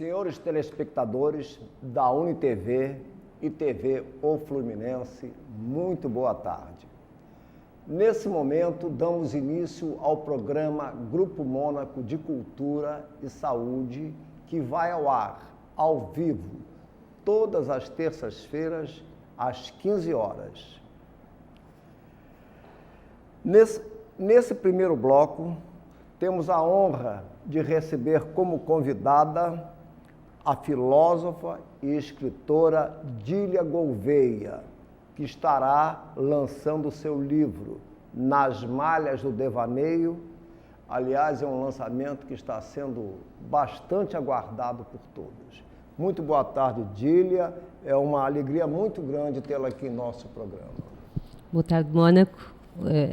Senhores telespectadores da UniTV e TV O Fluminense, muito boa tarde. Nesse momento, damos início ao programa Grupo Mônaco de Cultura e Saúde, que vai ao ar, ao vivo, todas as terças-feiras, às 15 horas. Nesse primeiro bloco, temos a honra de receber como convidada a filósofa e escritora Dília Gouveia, que estará lançando o seu livro Nas Malhas do Devaneio. Aliás, é um lançamento que está sendo bastante aguardado por todos. Muito boa tarde, Dília. É uma alegria muito grande tê-la aqui em nosso programa. Boa tarde, Mônaco.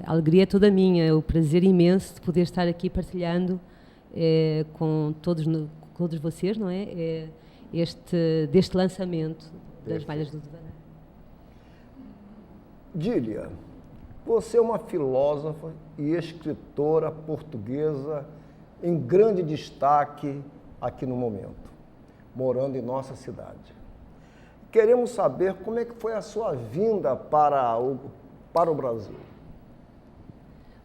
A alegria é toda minha, é o prazer imenso de poder estar aqui partilhando com todos vocês, não é? Deste lançamento das Malhas do Devaneio. Dília, você é uma filósofa e escritora portuguesa em grande destaque aqui no momento, morando em nossa cidade. Queremos saber como é que foi a sua vinda para o Brasil.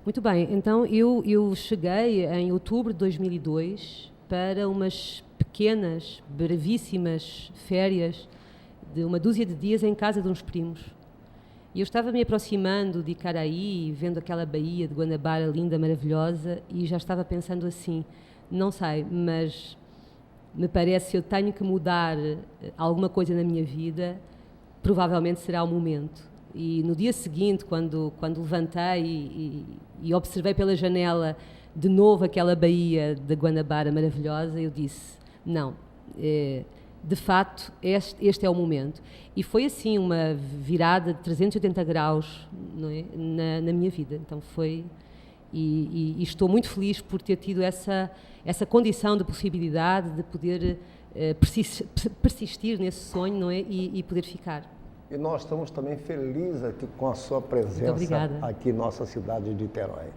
Muito bem, então eu cheguei em outubro de 2002 para umas pequenas, brevíssimas férias de uma dúzia de dias em casa de uns primos. E eu estava me aproximando de Icaraí, vendo aquela baía de Guanabara linda, maravilhosa, e já estava pensando assim, não sei, mas me parece que eu tenho que mudar alguma coisa na minha vida, provavelmente será o momento. E no dia seguinte, quando levantei e observei pela janela de novo aquela baía de Guanabara maravilhosa, eu disse, não, de facto, este é o momento. E foi assim uma virada de 380 graus, não é? na minha vida. Então foi, e estou muito feliz por ter tido essa condição de possibilidade de poder persistir nesse sonho, não é? E poder ficar. E nós estamos também felizes aqui com a sua presença aqui em nossa cidade de Niterói.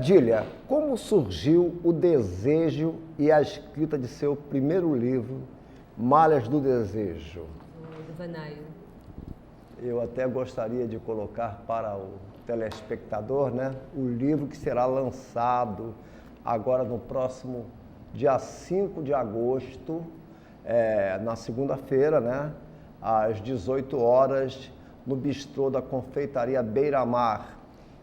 Dília, como surgiu o desejo e a escrita de seu primeiro livro, Malhas do Desejo? O Devaneio. Eu até gostaria de colocar para o telespectador, né, o livro que será lançado agora no próximo dia 5 de agosto, na segunda-feira, né, às 18 horas, no bistrô da Confeitaria Beira-Mar,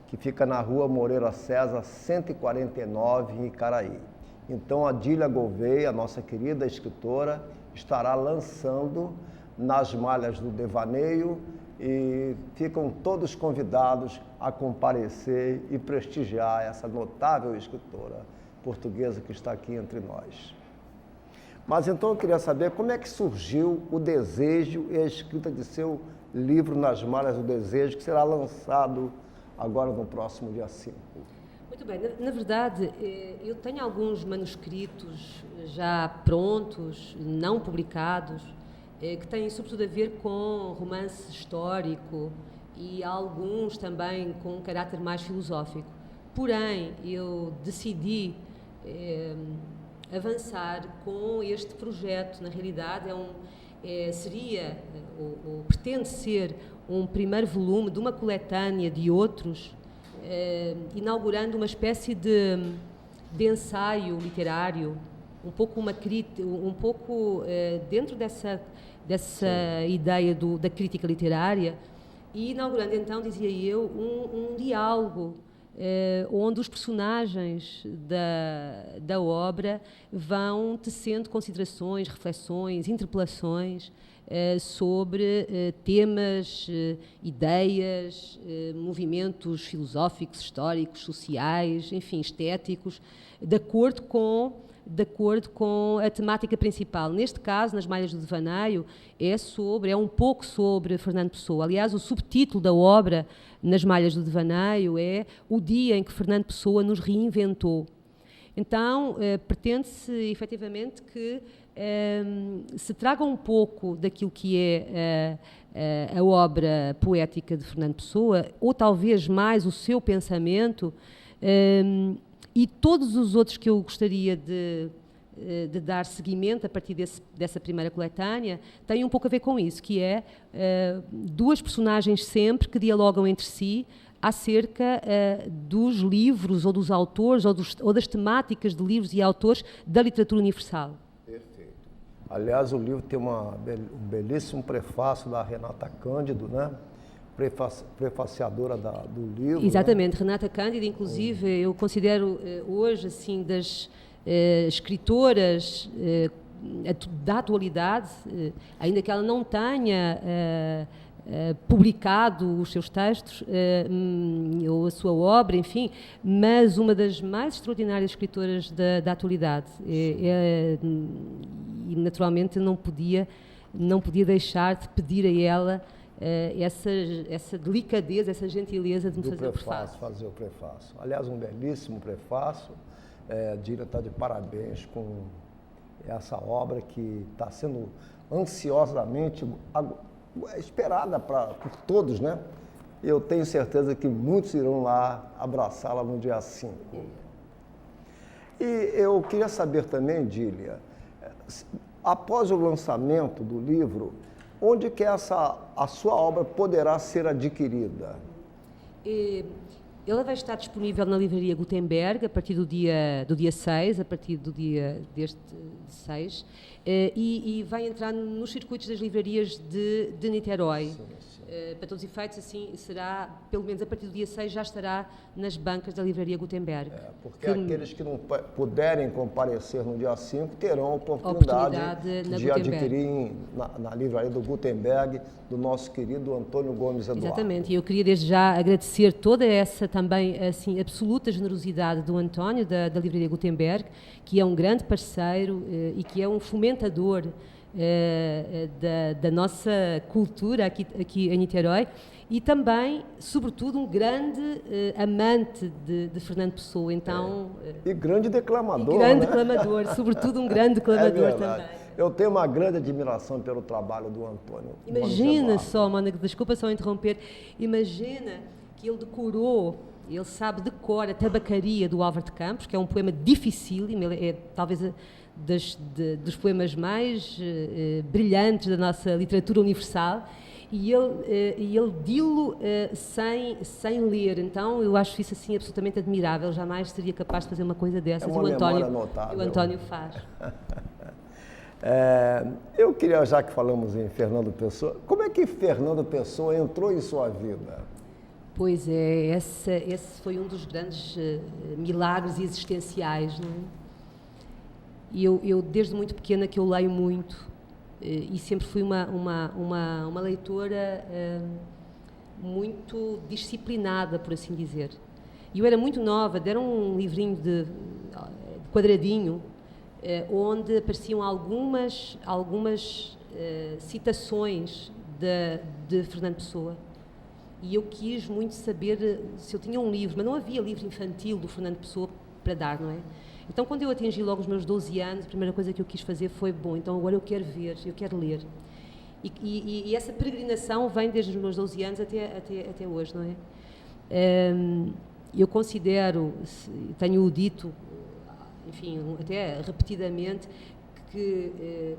que fica na Rua Moreira César, 149, em Icaraí. Então, a Dília Gouveia, nossa querida escritora, estará lançando Nas Malhas do Devaneio e ficam todos convidados a comparecer e prestigiar essa notável escritora portuguesa que está aqui entre nós. Mas então eu queria saber como é que surgiu o desejo e a escrita de seu livro Nas Malhas do Desejo, que será lançado agora no próximo dia 5. Muito bem, na verdade, eu tenho alguns manuscritos já prontos, não publicados, que têm sobretudo a ver com romance histórico e alguns também com um caráter mais filosófico. Porém, eu decidi avançar com este projeto. Na realidade, pretende ser um primeiro volume de uma coletânea de outros, inaugurando uma espécie de ensaio literário, um pouco dentro dessa ideia da crítica literária, e inaugurando então, dizia eu, um diálogo onde os personagens da obra vão tecendo considerações, reflexões, interpelações sobre temas, ideias, movimentos filosóficos, históricos, sociais, enfim, estéticos, de acordo com a temática principal. Neste caso, Nas Malhas do Devaneio, é um pouco sobre Fernando Pessoa. Aliás, o subtítulo da obra, Nas Malhas do Devaneio, é o dia em que Fernando Pessoa nos reinventou. Então, pretende-se, efetivamente, que se traga um pouco daquilo que é a obra poética de Fernando Pessoa, ou talvez mais o seu pensamento, e todos os outros que eu gostaria de de dar seguimento a partir dessa primeira coletânea, tem um pouco a ver com isso, que é duas personagens sempre que dialogam entre si acerca dos livros ou dos autores ou das temáticas de livros e autores da literatura universal. Perfeito. Aliás, o livro tem um belíssimo prefácio da Renata Cândido, né? Prefaciadora do livro. Exatamente, né? Renata Cândido, inclusive, eu considero hoje, assim, das escritoras da atualidade, ainda que ela não tenha publicado os seus textos ou a sua obra, enfim, mas uma das mais extraordinárias escritoras da atualidade. E naturalmente não podia deixar de pedir a ela essa delicadeza, essa gentileza de me fazer o prefácio. Fazer o prefácio. Aliás, um belíssimo prefácio. Dília está de parabéns com essa obra que está sendo ansiosamente esperada por todos, né? Eu tenho certeza que muitos irão lá abraçá-la no dia 5. E eu queria saber também, Dília, após o lançamento do livro, onde que a sua obra poderá ser adquirida? Ela vai estar disponível na livraria Gutenberg a partir do dia 6, a partir do dia deste 6, e vai entrar nos circuitos das livrarias de Niterói. Sim. Para todos os efeitos, assim, será, pelo menos a partir do dia 6, já estará nas bancas da livraria Gutenberg. Porque aqueles que não puderem comparecer no dia 5 terão a oportunidade de adquirir na livraria do Gutenberg, do nosso querido Antônio Gomes Eduardo. Exatamente, e eu queria desde já agradecer toda essa também, assim, absoluta generosidade do António, da livraria Gutenberg, que é um grande parceiro e que é um fomentador da nossa cultura aqui em Niterói e também, sobretudo, um grande amante de Fernando Pessoa. Então, e grande declamador. Declamador, sobretudo um grande declamador também. Eu tenho uma grande admiração pelo trabalho do Antônio. Imagina só, Mônica, desculpa só interromper, imagina que ele decorou, ele sabe de cor a Tabacaria do Álvaro de Campos, que é um poema dificílimo, é talvez dos poemas mais brilhantes da nossa literatura universal, e ele dilo sem ler. Então eu acho isso assim absolutamente admirável, jamais seria capaz de fazer uma coisa dessas, e o António faz. Eu queria, já que falamos em Fernando Pessoa, como é que Fernando Pessoa entrou em sua vida? Pois é, esse foi um dos grandes milagres existenciais, não é? E eu, desde muito pequena, que eu leio muito, e sempre fui uma leitora muito disciplinada, por assim dizer. E eu era muito nova, deram um livrinho de quadradinho, onde apareciam algumas citações de Fernando Pessoa. E eu quis muito saber se eu tinha um livro, mas não havia livro infantil do Fernando Pessoa para dar, não é? Então, quando eu atingi logo os meus 12 anos, a primeira coisa que eu quis fazer foi, então agora eu quero ver, eu quero ler. E essa peregrinação vem desde os meus 12 anos até hoje, não é? Eu considero, tenho dito, enfim, até repetidamente, que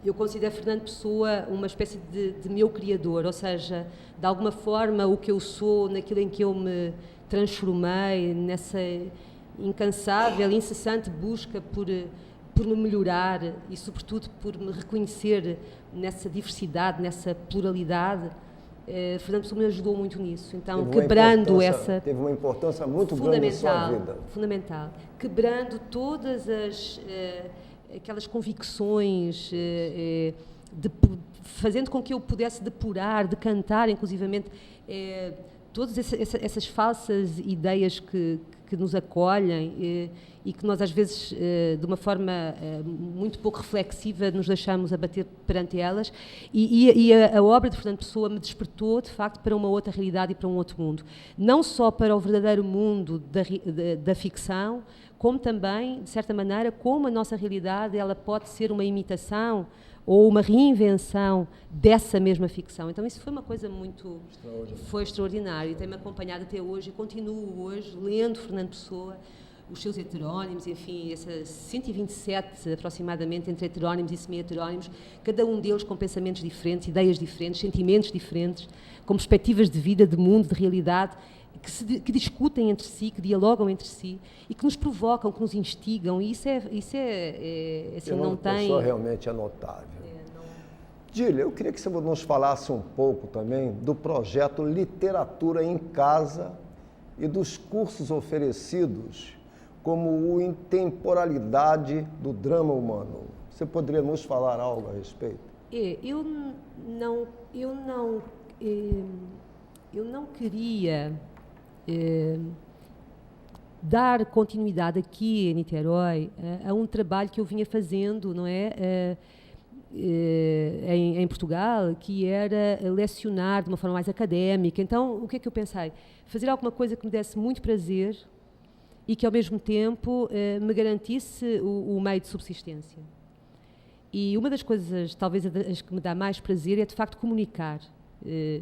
eu considero Fernando Pessoa uma espécie de meu criador, ou seja, de alguma forma o que eu sou, naquilo em que eu me transformei, nessa incansável, incessante busca por me melhorar e, sobretudo, por me reconhecer nessa diversidade, nessa pluralidade. Fernando Pessoa me ajudou muito nisso. Então, quebrando essa... Teve uma importância muito grande na sua vida. Fundamental. Quebrando todas aquelas convicções, fazendo com que eu pudesse depurar, decantar, inclusivamente, todas essas falsas ideias que nos acolhem e que nós, às vezes, de uma forma muito pouco reflexiva, nos deixamos abater perante elas. E a obra de Fernando Pessoa me despertou, de facto, para uma outra realidade e para um outro mundo. Não só para o verdadeiro mundo da ficção, como também, de certa maneira, como a nossa realidade ela pode ser uma imitação ou uma reinvenção dessa mesma ficção. Então isso foi uma coisa muito... Foi extraordinário. Tem-me acompanhado até hoje e continuo hoje lendo Fernando Pessoa os seus heterónimos, enfim, essas 127 aproximadamente entre heterónimos e semi-heterónimos, cada um deles com pensamentos diferentes, ideias diferentes, sentimentos diferentes, com perspectivas de vida, de mundo, de realidade, que discutem entre si, que dialogam entre si e que nos provocam, que nos instigam, e isso assim, não tem... Pessoa realmente é notável. Dília, eu queria que você nos falasse um pouco também do projeto Literatura em Casa e dos cursos oferecidos como o Intemporalidade do Drama Humano. Você poderia nos falar algo a respeito? Eu não queria dar continuidade aqui em Niterói a um trabalho que eu vinha fazendo, não é? Em Portugal, que era lecionar de uma forma mais académica. Então, o que é que eu pensei? Fazer alguma coisa que me desse muito prazer e que, ao mesmo tempo, me garantisse o meio de subsistência. E uma das coisas, talvez as que me dá mais prazer, é, de facto, comunicar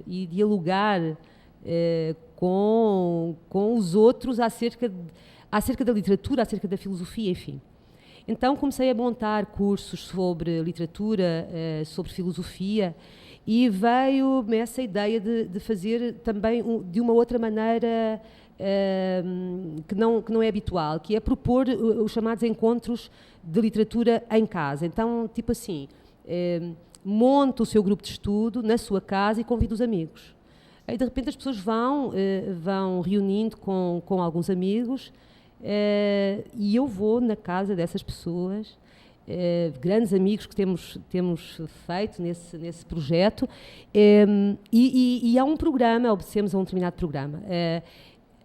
e dialogar com os outros acerca da literatura, acerca da filosofia, enfim. Então comecei a montar cursos sobre literatura, sobre filosofia, e veio-me essa ideia de fazer também de uma outra maneira que não é habitual, que é propor os chamados encontros de literatura em casa. Então, tipo assim, monta o seu grupo de estudo na sua casa e convida os amigos. Aí, de repente, as pessoas vão reunindo com alguns amigos, e eu vou na casa dessas pessoas, grandes amigos que temos feito nesse projeto, e há um programa, obedecemos a um determinado programa.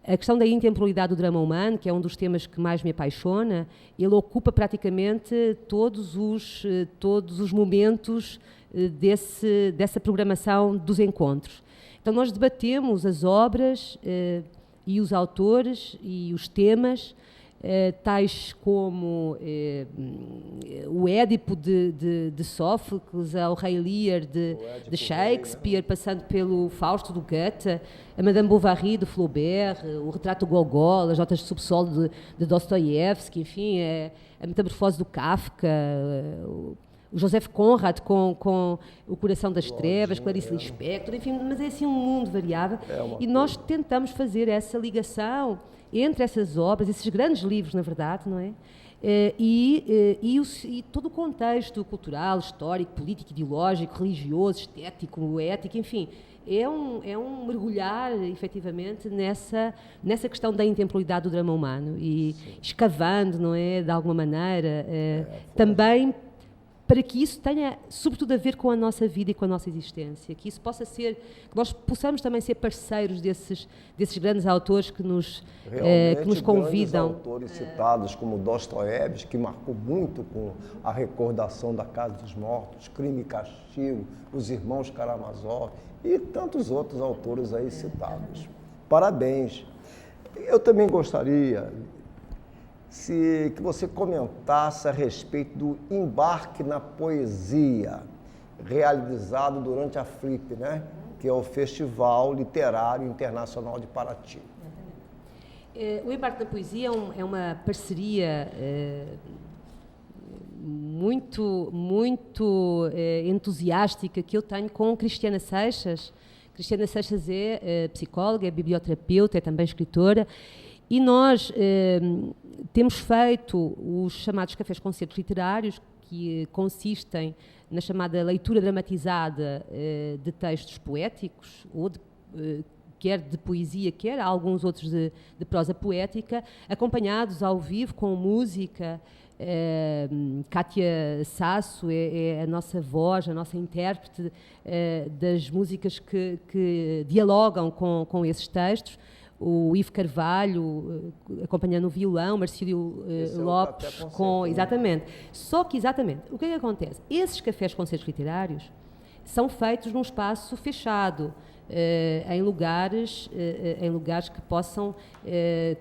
A questão da intemporalidade do drama humano, que é um dos temas que mais me apaixona, ele ocupa praticamente todos os momentos dessa programação dos encontros. Então, nós debatemos as obras e os autores e os temas, tais como o Édipo de Sófocles, o Rei Lear de Shakespeare, passando pelo Fausto do Goethe, a Madame Bovary de Flaubert, o Retrato do Gogol, as Notas de Subsolo de Dostoiévski, enfim, a Metamorfose do Kafka, o Joseph Conrad com O Coração das Trevas, Clarice Lispector, enfim, mas é assim um mundo variável, e nós tentamos fazer essa ligação entre essas obras, esses grandes livros, na verdade, não é? E todo o contexto cultural, histórico, político, ideológico, religioso, estético, ético, enfim, é um mergulhar, efetivamente, nessa questão da intemporalidade do drama humano e escavando, não é, de alguma maneira, também para que isso tenha, sobretudo, a ver com a nossa vida e com a nossa existência, que isso possa ser, que nós possamos também ser parceiros desses grandes autores que nos convidam. Grandes autores citados, como Dostoiévski, que marcou muito com a recordação da Casa dos Mortos, Crime e Castigo, os Irmãos Karamazov e tantos outros autores aí citados. Parabéns. Eu também gostaria que você comentasse a respeito do embarque na poesia realizado durante a FLIP, né? Que é o Festival Literário Internacional de Paraty. O embarque na poesia é uma parceria muito entusiástica que eu tenho com Cristiana Seixas. Cristiana Seixas é psicóloga, é biblioterapeuta, é também escritora, e nós temos feito os chamados cafés-concertos literários, que consistem na chamada leitura dramatizada de textos poéticos, ou quer de poesia, quer alguns outros de prosa poética, acompanhados ao vivo com música. Kátia Sasso é a nossa voz, a nossa intérprete das músicas que dialogam com esses textos. O Ivo Carvalho acompanhando o violão, Marcílio Lopes com... Exatamente. Só que, exatamente, o que é que acontece? Esses cafés-concertos literários são feitos num espaço fechado, em lugares que possam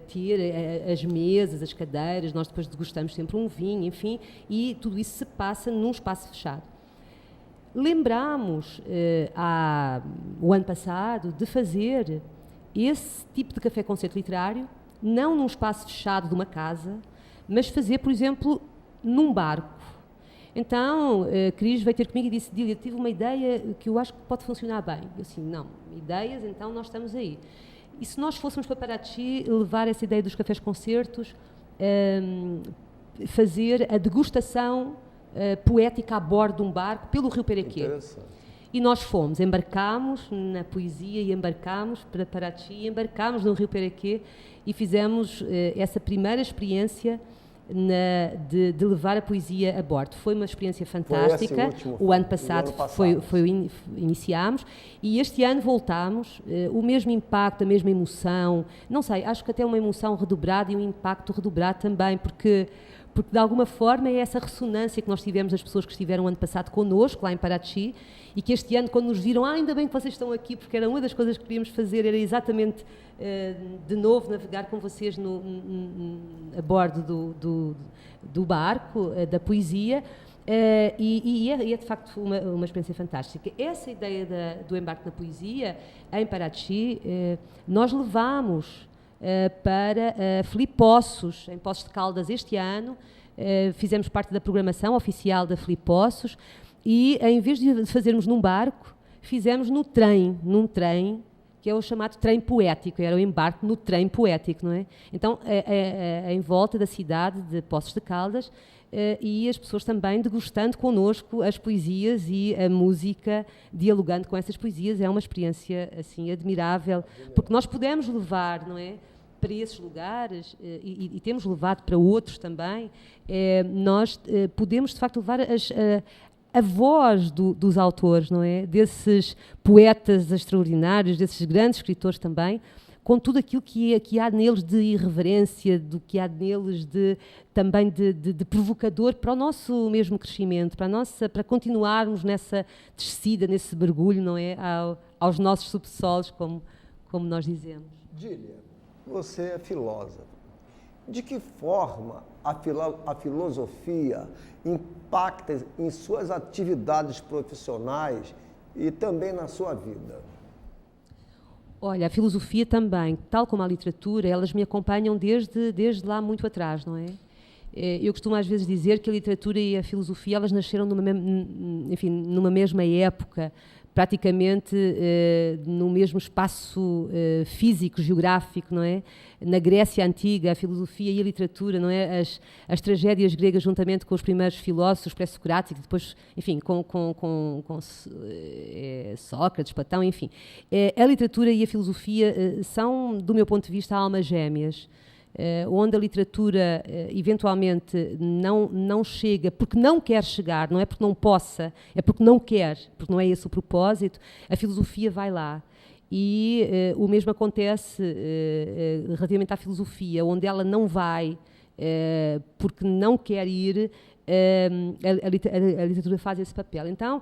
ter as mesas, as cadeiras, nós depois degustamos sempre um vinho, enfim, e tudo isso se passa num espaço fechado. Lembramos, o ano passado, de fazer esse tipo de café-concerto literário não num espaço fechado de uma casa, mas fazer, por exemplo, num barco. Então, Cris veio ter comigo e disse, Dília, tive uma ideia que eu acho que pode funcionar bem. Eu assim, não, ideias, então nós estamos aí. E se nós fôssemos para Paraty levar essa ideia dos cafés-concertos, fazer a degustação poética a bordo de um barco pelo Rio Perequê. E nós fomos, embarcámos na poesia e embarcámos para Paraty, embarcámos no Rio Perequê e fizemos essa primeira experiência de levar a poesia a bordo. Foi uma experiência fantástica. O ano passado iniciámos e este ano voltámos, o mesmo impacto, a mesma emoção, não sei, acho que até uma emoção redobrada e um impacto redobrado também, porque de alguma forma é essa ressonância que nós tivemos das pessoas que estiveram ano passado connosco, lá em Paraty, e que este ano, quando nos viram, ainda bem que vocês estão aqui, porque era uma das coisas que queríamos fazer, era exatamente, de novo, navegar com vocês a bordo do barco, da poesia, e é de facto uma experiência fantástica. Essa ideia do embarque na poesia, em Paraty, nós levámos para Filipe Poços, em Poços de Caldas, este ano. Fizemos parte da programação oficial da Filipe Poços e, em vez de fazermos num barco, fizemos num trem, que é o chamado trem poético, era o embarque no trem poético, não é? Então, em volta da cidade de Poços de Caldas, e as pessoas também degustando connosco as poesias e a música, dialogando com essas poesias, é uma experiência assim admirável, porque nós podemos levar, não é, para esses lugares, e temos levado para outros também, nós podemos de facto levar a voz dos autores, não é, desses poetas extraordinários, desses grandes escritores também, com tudo aquilo que há neles de irreverência, do que há neles também de provocador para o nosso mesmo crescimento, para continuarmos nessa descida, nesse mergulho, não é, aos nossos subsolos, como nós dizemos. Dília, você é filósofa. De que forma a filosofia impacta em suas atividades profissionais e também na sua vida? Olha, a filosofia também, tal como a literatura, elas me acompanham desde lá muito atrás, não é? Eu costumo às vezes dizer que a literatura e a filosofia, elas nasceram numa mesma época, praticamente no mesmo espaço físico, geográfico, não é? Na Grécia Antiga, a filosofia e a literatura, não é? As tragédias gregas, juntamente com os primeiros filósofos pré-socráticos, depois, enfim, com Sócrates, Platão, enfim. A literatura e a filosofia são, do meu ponto de vista, almas gêmeas. Onde a literatura eventualmente não chega porque não quer chegar, não é porque não possa, é porque não quer, porque não é esse o propósito, a filosofia vai lá. E o mesmo acontece relativamente à filosofia, onde ela não vai porque não quer ir, a literatura faz esse papel. Então,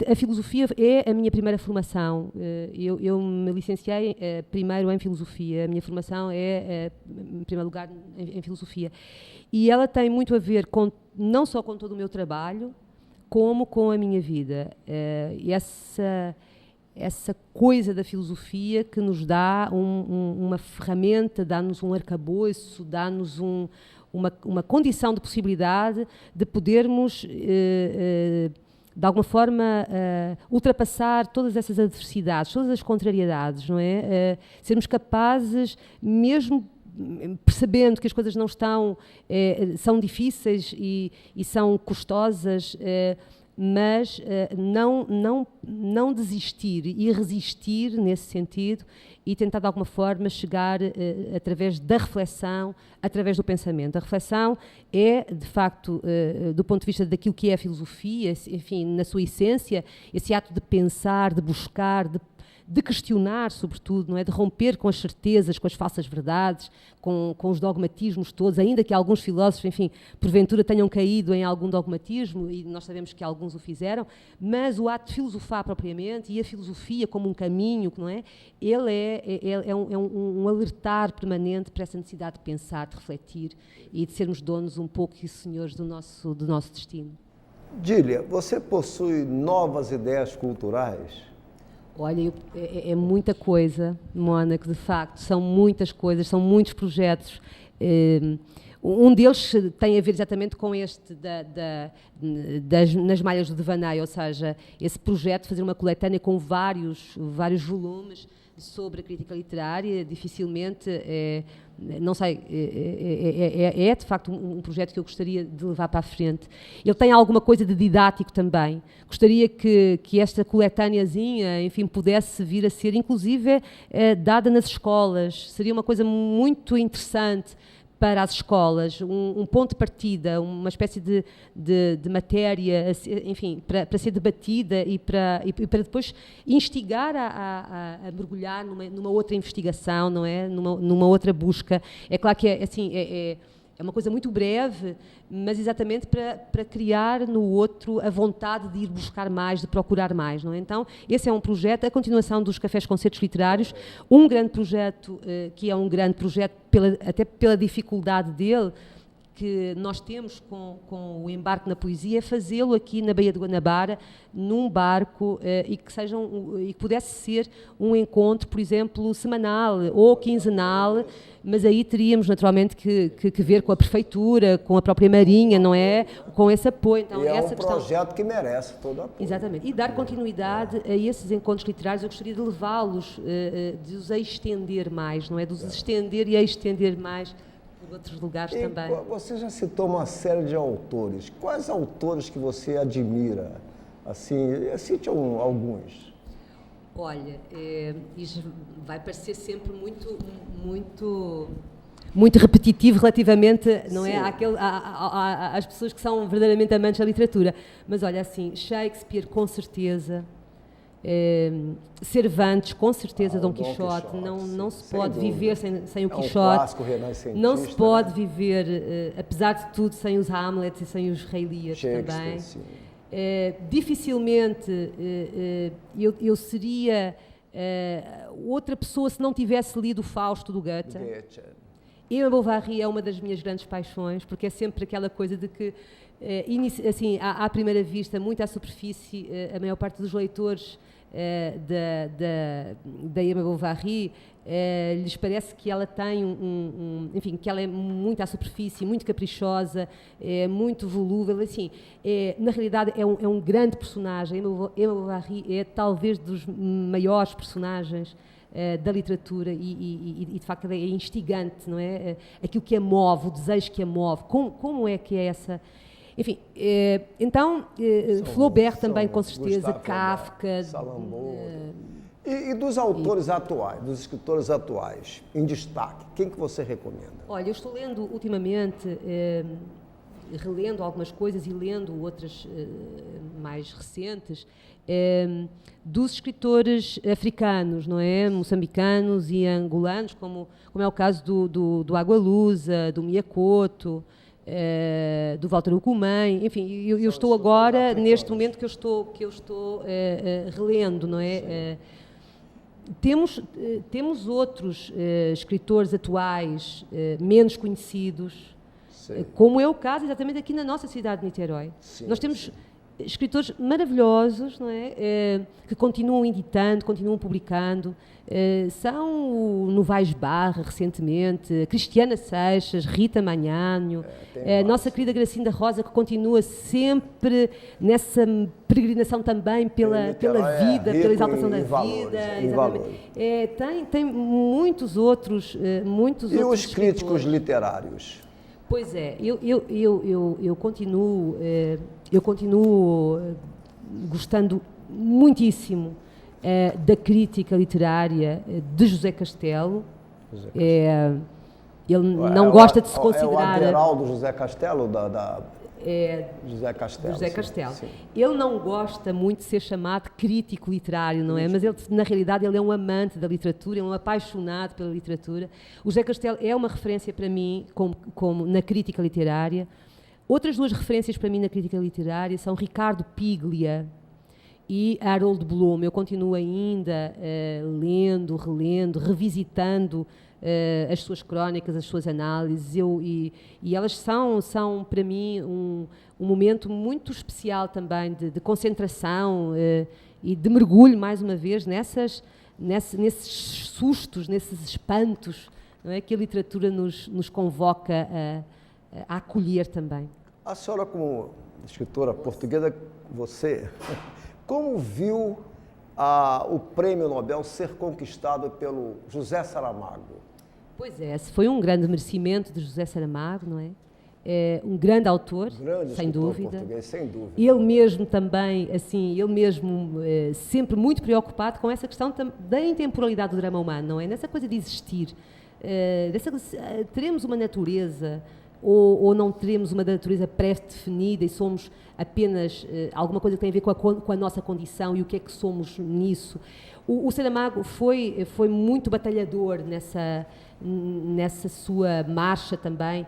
a filosofia é a minha primeira formação. Eu me licenciei primeiro em filosofia. A minha formação é, em primeiro lugar, em filosofia. E ela tem muito a ver não só com todo o meu trabalho, como com a minha vida. Essa coisa da filosofia que nos dá uma ferramenta, dá-nos um arcabouço, dá-nos uma condição de possibilidade de podermos de alguma forma ultrapassar todas essas adversidades, todas as contrariedades, não é? Sermos capazes, mesmo percebendo que as coisas não são difíceis e são custosas, mas não desistir e resistir nesse sentido e tentar de alguma forma chegar através da reflexão, através do pensamento. A reflexão é, de facto, do ponto de vista daquilo que é a filosofia, enfim, na sua essência, esse ato de pensar, de buscar, de questionar, sobretudo, não é? De romper com as certezas, com as falsas verdades, com os dogmatismos todos, ainda que alguns filósofos, enfim, porventura tenham caído em algum dogmatismo, e nós sabemos que alguns o fizeram, mas o ato de filosofar propriamente, e a filosofia como um caminho, não é? Ele é um alertar permanente para essa necessidade de pensar, de refletir e de sermos donos um pouco e senhores do nosso destino. Dília, você possui novas ideias culturais? Olha, é muita coisa, Mónaco, de facto, são muitas coisas, são muitos projetos. Um deles tem a ver exatamente com este nas malhas do devaneio, ou seja, esse projeto de fazer uma coletânea com vários volumes sobre a crítica literária. Dificilmente, não sei, é de facto um projeto que eu gostaria de levar para a frente. Ele tem alguma coisa de didático também. Gostaria que esta coletâneazinha, enfim, pudesse vir a ser, inclusive, dada nas escolas. Seria uma coisa muito interessante para as escolas, um ponto de partida, uma espécie de matéria, enfim, para ser debatida e para depois instigar a mergulhar numa outra investigação, não é? Numa outra busca. É claro que é uma coisa muito breve, mas exatamente para criar no outro a vontade de ir buscar mais, de procurar mais, não é? Então, esse é um projeto, a continuação dos Cafés Concertos Literários, um grande projeto, que é um grande projeto até pela dificuldade dele, que nós temos com o embarque na poesia, é fazê-lo aqui na Baía de Guanabara, num barco, e que pudesse ser um encontro, por exemplo, semanal ou quinzenal, mas aí teríamos naturalmente que ver com a prefeitura, com a própria Marinha, não é? Com esse apoio. Então, e é um projeto que merece todo apoio. Exatamente. E dar continuidade a esses encontros literários. Eu gostaria de levá-los, de os estender mais, não é? De os estender e a estender mais por outros lugares também. Você já citou uma série de autores. Quais autores que você admira? Assim, cite alguns. Olha, isso vai parecer sempre muito repetitivo relativamente, não é, às pessoas que são verdadeiramente amantes da literatura. Mas olha, assim, Shakespeare, com certeza, Cervantes, com certeza, Dom Quixote, não se pode viver sem o Quixote. É um clássico renascentista. Não se pode viver, apesar de tudo, sem os Hamlets e sem os Rei Lears também. Sim. Dificilmente eu seria outra pessoa se não tivesse lido o Fausto do Goethe. Emma Bovary é uma das minhas grandes paixões, porque é sempre aquela coisa de que, assim, à primeira vista, muito à superfície, a maior parte dos leitores da Emma Bovary lhes parece que ela tem enfim, que ela é muito à superfície, muito caprichosa, muito volúvel, assim, na realidade é um grande personagem. Emma Bovary é talvez dos maiores personagens da literatura e de facto é instigante, não é? Aquilo que a move, o desejo que a move, como é que é essa... Enfim, então, Flaubert também, com certeza, Kafka... E dos autores atuais, dos escritores atuais, em destaque, quem que você recomenda? Olha, eu estou lendo ultimamente, relendo algumas coisas e lendo outras mais recentes, dos escritores africanos, não é? Moçambicanos e angolanos, como é o caso do Agualusa, do Miyakoto, do Walter Ocumem, enfim, eu estou agora, neste momento que eu estou relendo, não é? Temos outros escritores atuais menos conhecidos, como é o caso exatamente aqui na nossa cidade de Niterói. Nós temos escritores maravilhosos, não é? Que continuam editando, continuam publicando. São o Novaes Barra, recentemente, Cristiana Seixas, Rita Magnano, nossa querida Gracinda Rosa, que continua sempre nessa peregrinação também pela vida, pela exaltação da vida. Tem muitos outros E os críticos literários? Pois é, eu continuo gostando muitíssimo da crítica literária de José Castelo. Ele não gosta de se considerar... É o lateral do José Castelo? José Castelo. José Castelo. Ele não gosta muito de ser chamado crítico literário, não é? Mas ele, na realidade, ele é um amante da literatura, é um apaixonado pela literatura. O José Castelo é uma referência para mim como na crítica literária. Outras duas referências para mim na crítica literária são Ricardo Piglia e Harold Bloom. Eu continuo ainda lendo, relendo, revisitando as suas crónicas, as suas análises, e elas são para mim um momento muito especial também de concentração e de mergulho, mais uma vez, nesses sustos, nesses espantos, não é? Que a literatura nos convoca a acolher também. A senhora, como escritora portuguesa, você, como viu o prêmio Nobel ser conquistado pelo José Saramago? Pois é, esse foi um grande merecimento de José Saramago, não é? É um grande autor, sem dúvida. Português, sem dúvida. Ele mesmo também, assim, sempre muito preocupado com essa questão da intemporalidade do drama humano, não é? Nessa coisa de existir. Teremos uma natureza ou não teremos uma natureza pré-definida e somos apenas alguma coisa que tem a ver com a nossa condição e o que é que somos nisso. O Saramago foi muito batalhador nessa sua marcha também,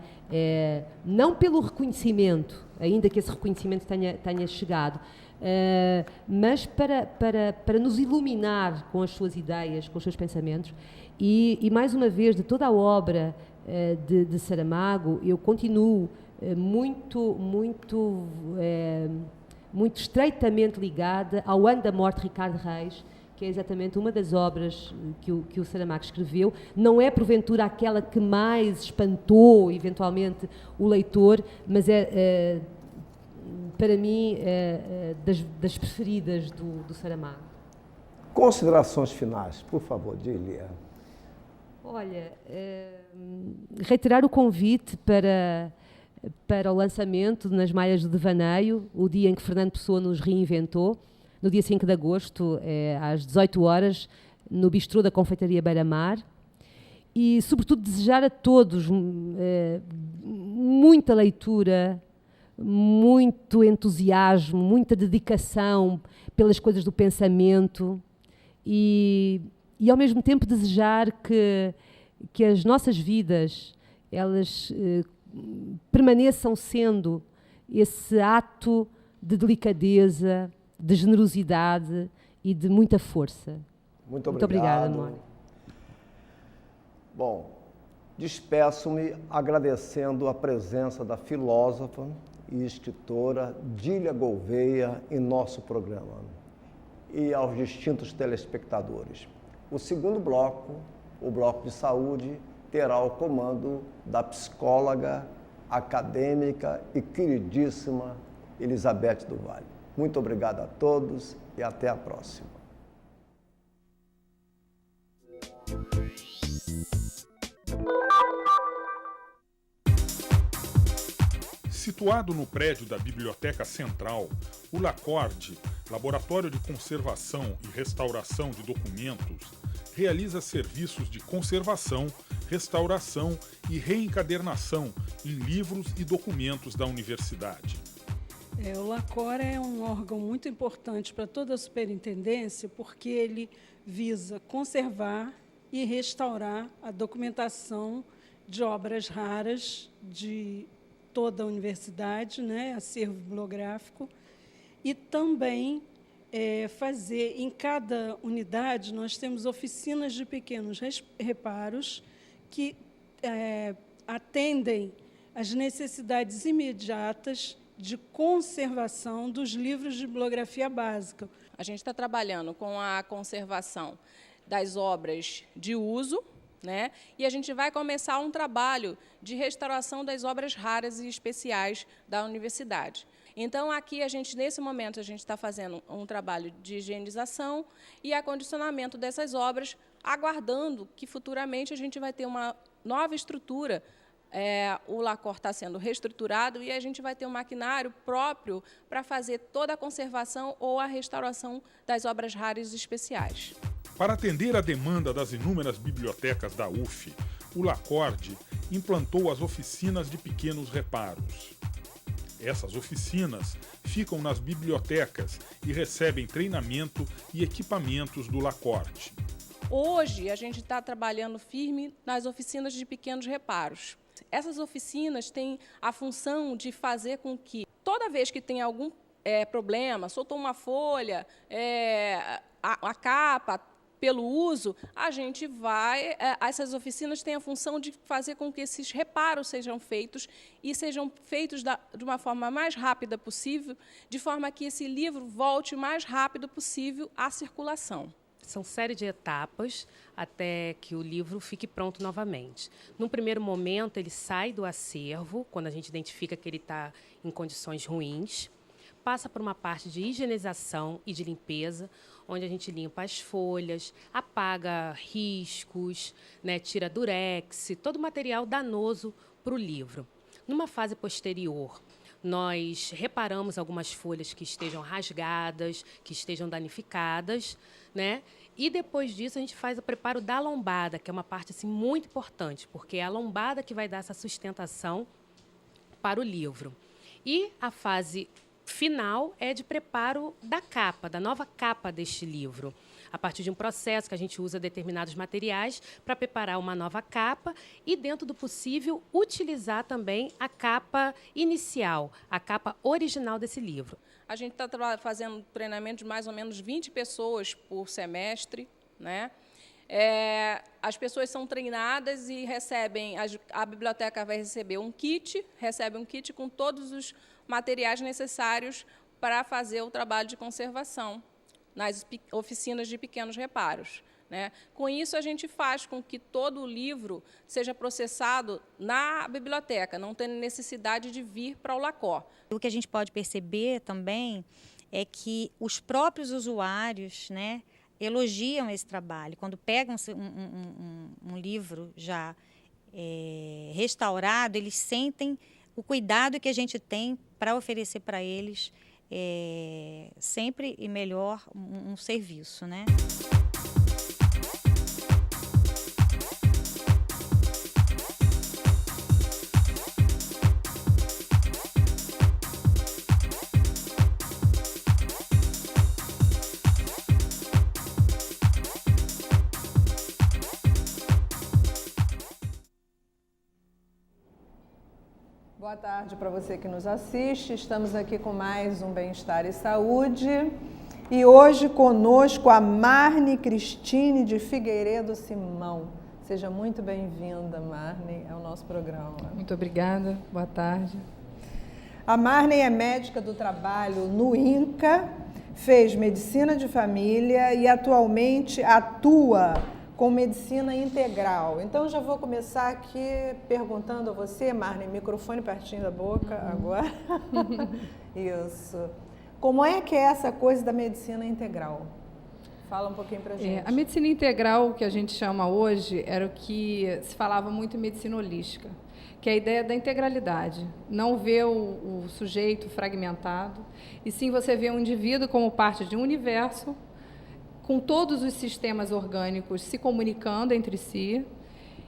não pelo reconhecimento, ainda que esse reconhecimento tenha chegado, mas para nos iluminar com as suas ideias, com os seus pensamentos. E mais uma vez, de toda a obra de Saramago, eu continuo muito estreitamente ligada ao Ano da Morte de Ricardo Reis, que é exatamente uma das obras que o Saramago escreveu. Não é, porventura, aquela que mais espantou, eventualmente, o leitor, mas para mim, das preferidas do Saramago. Considerações finais, por favor, Dília. Olha, reiterar o convite para o lançamento Nas Malhas do Devaneio, o dia em que Fernando Pessoa nos reinventou, no dia 5 de agosto, às 18 horas, no bistrô da Confeitaria Beira-Mar. E, sobretudo, desejar a todos muita leitura, muito entusiasmo, muita dedicação pelas coisas do pensamento e ao mesmo tempo, desejar que as nossas vidas, elas permaneçam sendo esse ato de delicadeza, de generosidade e de muita força. Muito obrigada, Mónica. Bom, despeço-me agradecendo a presença da filósofa e escritora Dília Gouveia em nosso programa e aos distintos telespectadores. O segundo bloco, o bloco de saúde, terá o comando da psicóloga, acadêmica e queridíssima Elizabeth do Vale. Muito obrigado a todos e até a próxima. Situado no prédio da Biblioteca Central, o LACORD, Laboratório de Conservação e Restauração de Documentos, realiza serviços de conservação, restauração e reencadernação em livros e documentos da universidade. O LACOR é um órgão muito importante para toda a superintendência, porque ele visa conservar e restaurar a documentação de obras raras de toda a universidade, né, acervo bibliográfico, e também fazer, em cada unidade, nós temos oficinas de pequenos reparos que atendem às necessidades imediatas de conservação dos livros de bibliografia básica. A gente está trabalhando com a conservação das obras de uso, né? E a gente vai começar um trabalho de restauração das obras raras e especiais da universidade. Então, aqui, nesse momento, a gente está fazendo um trabalho de higienização e acondicionamento dessas obras, aguardando que, futuramente, a gente vai ter uma nova estrutura. O LACOR está sendo reestruturado e a gente vai ter um maquinário próprio para fazer toda a conservação ou a restauração das obras raras e especiais. Para atender a demanda das inúmeras bibliotecas da UF, o LACORD implantou as oficinas de pequenos reparos. Essas oficinas ficam nas bibliotecas e recebem treinamento e equipamentos do LACORD. Hoje, a gente está trabalhando firme nas oficinas de pequenos reparos. Essas oficinas têm a função de fazer com que, toda vez que tem algum problema, soltou uma folha, a capa pelo uso, a gente vai... essas oficinas têm a função de fazer com que esses reparos sejam feitos e sejam feitos de uma forma mais rápida possível, de forma que esse livro volte o mais rápido possível à circulação. São série de etapas até que o livro fique pronto novamente. Num primeiro momento, ele sai do acervo, quando a gente identifica que ele está em condições ruins, passa por uma parte de higienização e de limpeza, onde a gente limpa as folhas, apaga riscos, né, tira durex, todo o material danoso para o livro. Numa fase posterior, nós reparamos algumas folhas que estejam rasgadas, que estejam danificadas, né? E depois disso a gente faz o preparo da lombada, que é uma parte assim, muito importante, porque é a lombada que vai dar essa sustentação para o livro. E a fase final é de preparo da capa, da nova capa deste livro, a partir de um processo que a gente usa determinados materiais para preparar uma nova capa e, dentro do possível, utilizar também a capa inicial, a capa original desse livro. A gente está fazendo treinamento de mais ou menos 20 pessoas por semestre, né? As pessoas são treinadas e recebem, a biblioteca vai receber recebe um kit com todos os materiais necessários para fazer o trabalho de conservação nas oficinas de pequenos reparos, né? Com isso, a gente faz com que todo o livro seja processado na biblioteca, não tendo necessidade de vir para o LACOR. O que a gente pode perceber também é que os próprios usuários, né, elogiam esse trabalho. Quando pegam um livro já restaurado, eles sentem o cuidado que a gente tem para oferecer para eles sempre e melhor um serviço, né? Boa tarde para você que nos assiste. Estamos aqui com mais um Bem-Estar e Saúde. E hoje conosco a Marne Cristine de Figueiredo Simão. Seja muito bem-vinda, Marne, ao nosso programa. Muito obrigada. Boa tarde. A Marne é médica do trabalho no INCA, fez medicina de família e atualmente atua com medicina integral. Então, já vou começar aqui perguntando a você, Marne, microfone pertinho da boca agora. Isso. Como é que é essa coisa da medicina integral? Fala um pouquinho pra gente. A medicina integral, que a gente chama hoje, era o que se falava muito em medicina holística, que é a ideia da integralidade. Não ver o sujeito fragmentado, e sim você vê o indivíduo como parte de um universo, com todos os sistemas orgânicos se comunicando entre si,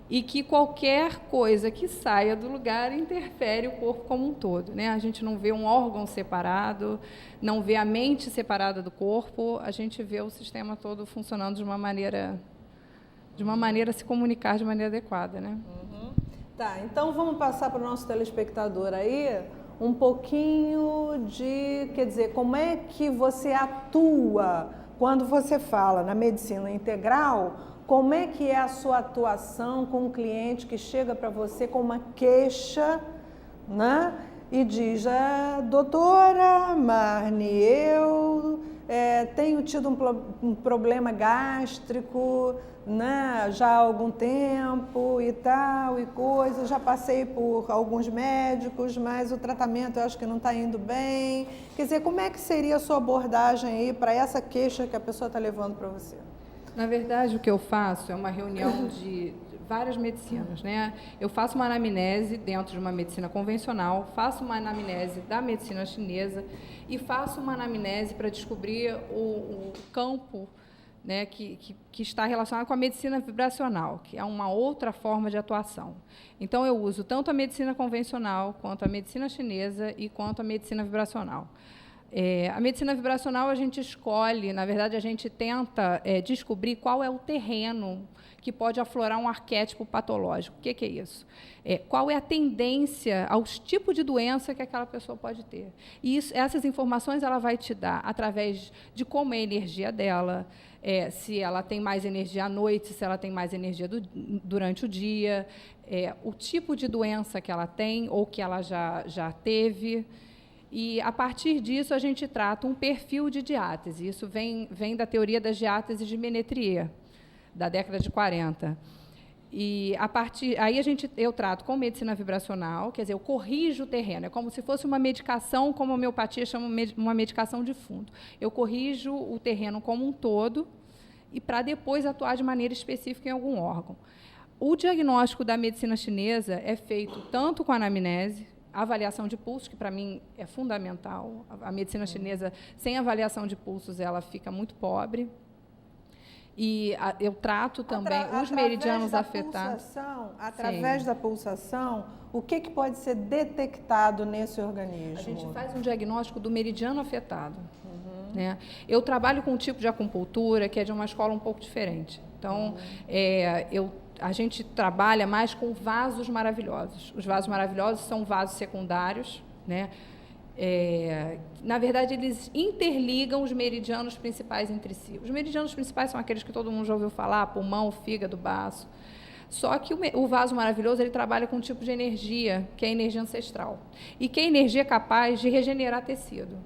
e que qualquer coisa que saia do lugar interfere o corpo como um todo, né? A gente não vê um órgão separado, não vê a mente separada do corpo, a gente vê o sistema todo funcionando de uma maneira a se comunicar de maneira adequada, né? Uhum. Tá, então vamos passar para o nosso telespectador aí um pouquinho de, quer dizer, como é que você atua quando você fala na medicina integral. Como é que é a sua atuação com um cliente que chega para você com uma queixa, né? E diz, doutora Marne, eu tenho tido um problema gástrico, né, já há algum tempo e tal, e coisa, já passei por alguns médicos, mas o tratamento eu acho que não está indo bem. Quer dizer, como é que seria a sua abordagem aí para essa queixa que a pessoa está levando para você? Na verdade, o que eu faço é uma reunião de várias medicinas, né? Eu faço uma anamnese dentro de uma medicina convencional, faço uma anamnese da medicina chinesa e faço uma anamnese para descobrir o campo, né, que está relacionado com a medicina vibracional, que é uma outra forma de atuação. Então, eu uso tanto a medicina convencional, quanto a medicina chinesa e quanto a medicina vibracional. A medicina vibracional a gente escolhe, na verdade, a gente tenta descobrir qual é o terreno que pode aflorar um arquétipo patológico. O que é isso? Qual é a tendência aos tipos de doença que aquela pessoa pode ter. E essas informações ela vai te dar através de como é a energia dela, se ela tem mais energia à noite, se ela tem mais energia durante o dia, o tipo de doença que ela tem ou que ela já teve. E, a partir disso, a gente trata um perfil de diátese. Isso vem da teoria das diáteses de Ménétrier, da década de 40. E, aí, eu trato com medicina vibracional, quer dizer, eu corrijo o terreno. É como se fosse uma medicação, como a homeopatia chama uma medicação de fundo. Eu corrijo o terreno como um todo e para depois atuar de maneira específica em algum órgão. O diagnóstico da medicina chinesa é feito tanto com anamnese, a avaliação de pulsos, que para mim é fundamental. A medicina chinesa, sem avaliação de pulsos, ela fica muito pobre. E eu trato também os meridianos afetados. Através da pulsação, o que pode ser detectado nesse organismo? A gente faz um diagnóstico do meridiano afetado. Né? Eu trabalho com um tipo de acupuntura que é de uma escola um pouco diferente. Então, a gente trabalha mais com vasos maravilhosos. Os vasos maravilhosos são vasos secundários, né? Na verdade, eles interligam os meridianos principais entre si. Os meridianos principais são aqueles que todo mundo já ouviu falar, pulmão, fígado, baço. Só que o vaso maravilhoso ele trabalha com um tipo de energia, que é a energia ancestral. E que é a energia capaz de regenerar tecido.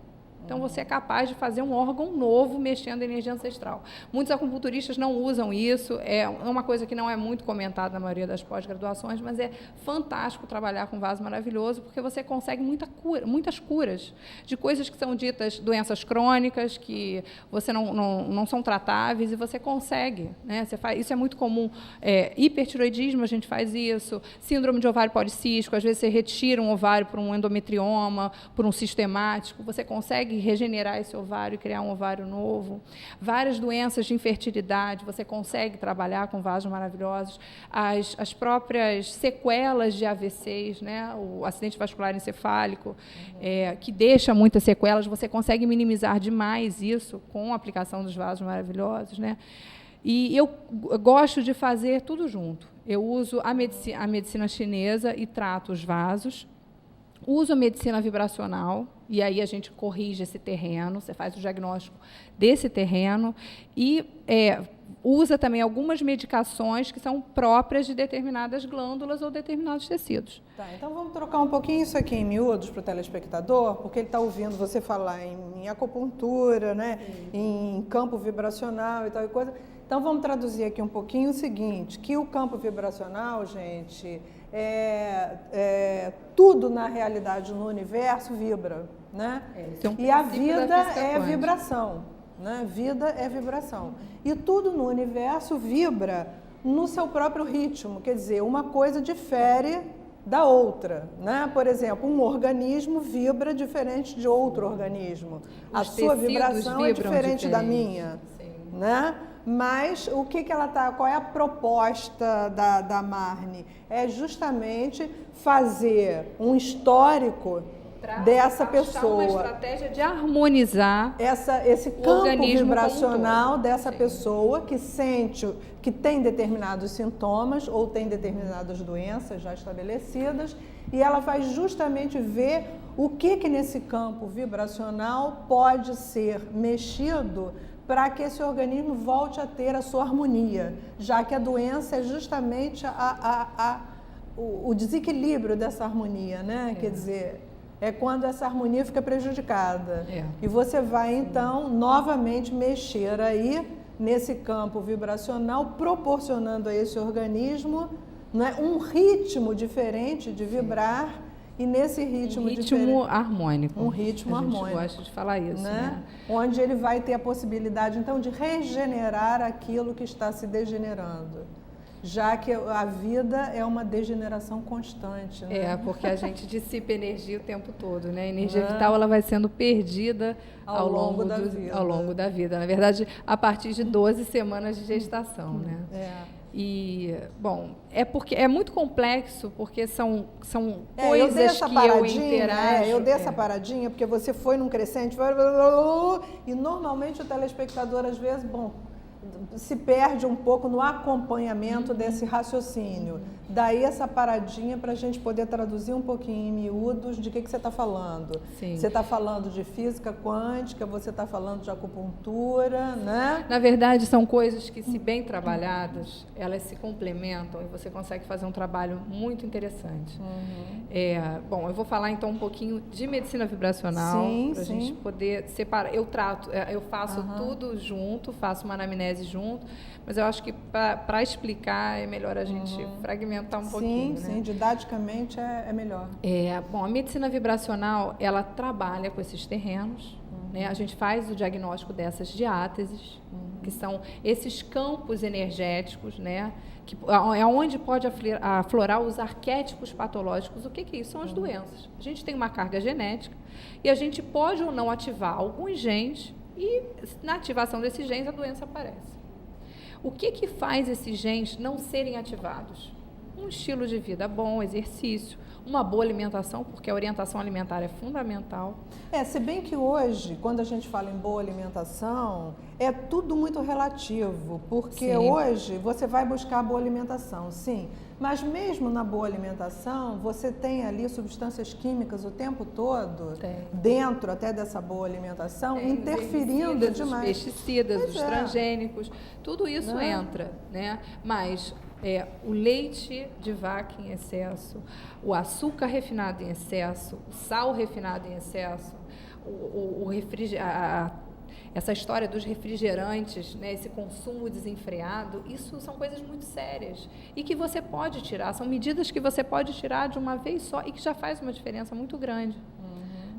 Então, você é capaz de fazer um órgão novo mexendo a energia ancestral. Muitos acupunturistas não usam isso, é uma coisa que não é muito comentada na maioria das pós-graduações, mas é fantástico trabalhar com vaso maravilhoso, porque você consegue muitas curas de coisas que são ditas doenças crônicas, que você não são tratáveis, e você consegue. Né? Isso é muito comum. Hipertiroidismo, a gente faz isso. Síndrome de ovário policístico, às vezes você retira um ovário por um endometrioma, por um sistemático, você consegue regenerar esse ovário e criar um ovário novo. Várias doenças de infertilidade, você consegue trabalhar com vasos maravilhosos. As próprias sequelas de AVCs, né? O acidente vascular encefálico, que deixa muitas sequelas, você consegue minimizar demais isso com a aplicação dos vasos maravilhosos. Né? E eu gosto de fazer tudo junto. Eu uso a medicina chinesa e trato os vasos, uso a medicina vibracional, e aí a gente corrige esse terreno, você faz o diagnóstico desse terreno, e usa também algumas medicações que são próprias de determinadas glândulas ou determinados tecidos. Tá, então vamos trocar um pouquinho isso aqui em miúdos para o telespectador, porque ele está ouvindo você falar em acupuntura, né, em campo vibracional e tal coisa. Então vamos traduzir aqui um pouquinho o seguinte, que o campo vibracional, gente, tudo na realidade no universo vibra, né? E a vida é vibração, né? Vida é vibração. E tudo no universo vibra no seu próprio ritmo, quer dizer, uma coisa difere da outra, né? Por exemplo, um organismo vibra diferente de outro organismo. A sua vibração é diferente da minha, né? Mas o que ela qual é a proposta da Marne? É justamente fazer um histórico dessa pessoa. Uma estratégia de harmonizar esse campo vibracional dessa pessoa que sente, que tem determinados sintomas ou tem determinadas doenças já estabelecidas, e ela vai justamente ver o que nesse campo vibracional pode ser mexido para que esse organismo volte a ter a sua harmonia, já que a doença é justamente o desequilíbrio dessa harmonia, né? Quer dizer, é quando essa harmonia fica prejudicada. E você vai, então, novamente mexer aí nesse campo vibracional, proporcionando a esse organismo, né, um ritmo diferente de vibrar. E nesse ritmo harmônico. Um ritmo harmônico. A gente gosta de falar isso, né? Onde ele vai ter a possibilidade, então, de regenerar aquilo que está se degenerando. Já que a vida é uma degeneração constante. Né? Porque a gente dissipa energia o tempo todo, né? A energia vital ela vai sendo perdida ao longo da vida. Na verdade, a partir de 12 semanas de gestação, né? E, bom, é porque é muito complexo, porque são eu dei coisas essa que paradinha, eu interajo. eu dei essa paradinha, porque você foi num crescente, e normalmente o telespectador, às vezes, se perde um pouco no acompanhamento desse raciocínio. Daí essa paradinha para a gente poder traduzir um pouquinho em miúdos de que você está falando. Sim. Você está falando de física quântica, você está falando de acupuntura, né? Na verdade, são coisas que, se bem trabalhadas, elas se complementam e você consegue fazer um trabalho muito interessante. Bom, eu vou falar então um pouquinho de medicina vibracional, para a gente poder separar. Eu faço tudo junto, faço uma anamnese junto, mas eu acho que para explicar é melhor a gente fragmentar um pouquinho. Sim, né? Didaticamente é melhor. Bom, a medicina vibracional, ela trabalha com esses terrenos, né? A gente faz o diagnóstico dessas diáteses, que são esses campos energéticos, né? Que é onde pode aflorar os arquétipos patológicos. O que é isso? São as doenças. A gente tem uma carga genética e a gente pode ou não ativar alguns genes e, na ativação desses genes, a doença aparece. O que faz esses genes não serem ativados? Um estilo de vida bom, exercício, uma boa alimentação, porque a orientação alimentar é fundamental. Se bem que hoje, quando a gente fala em boa alimentação, é tudo muito relativo, porque hoje você vai buscar a boa alimentação, sim, mas mesmo na boa alimentação, você tem ali substâncias químicas o tempo todo, dentro até dessa boa alimentação, interferindo demais. Os pesticidas, os transgênicos, tudo isso entra, né? Mas o leite de vaca em excesso, o açúcar refinado em excesso, o sal refinado em excesso, essa história dos refrigerantes, né, esse consumo desenfreado, isso são coisas muito sérias e que você pode tirar, são medidas que você pode tirar de uma vez só e que já faz uma diferença muito grande.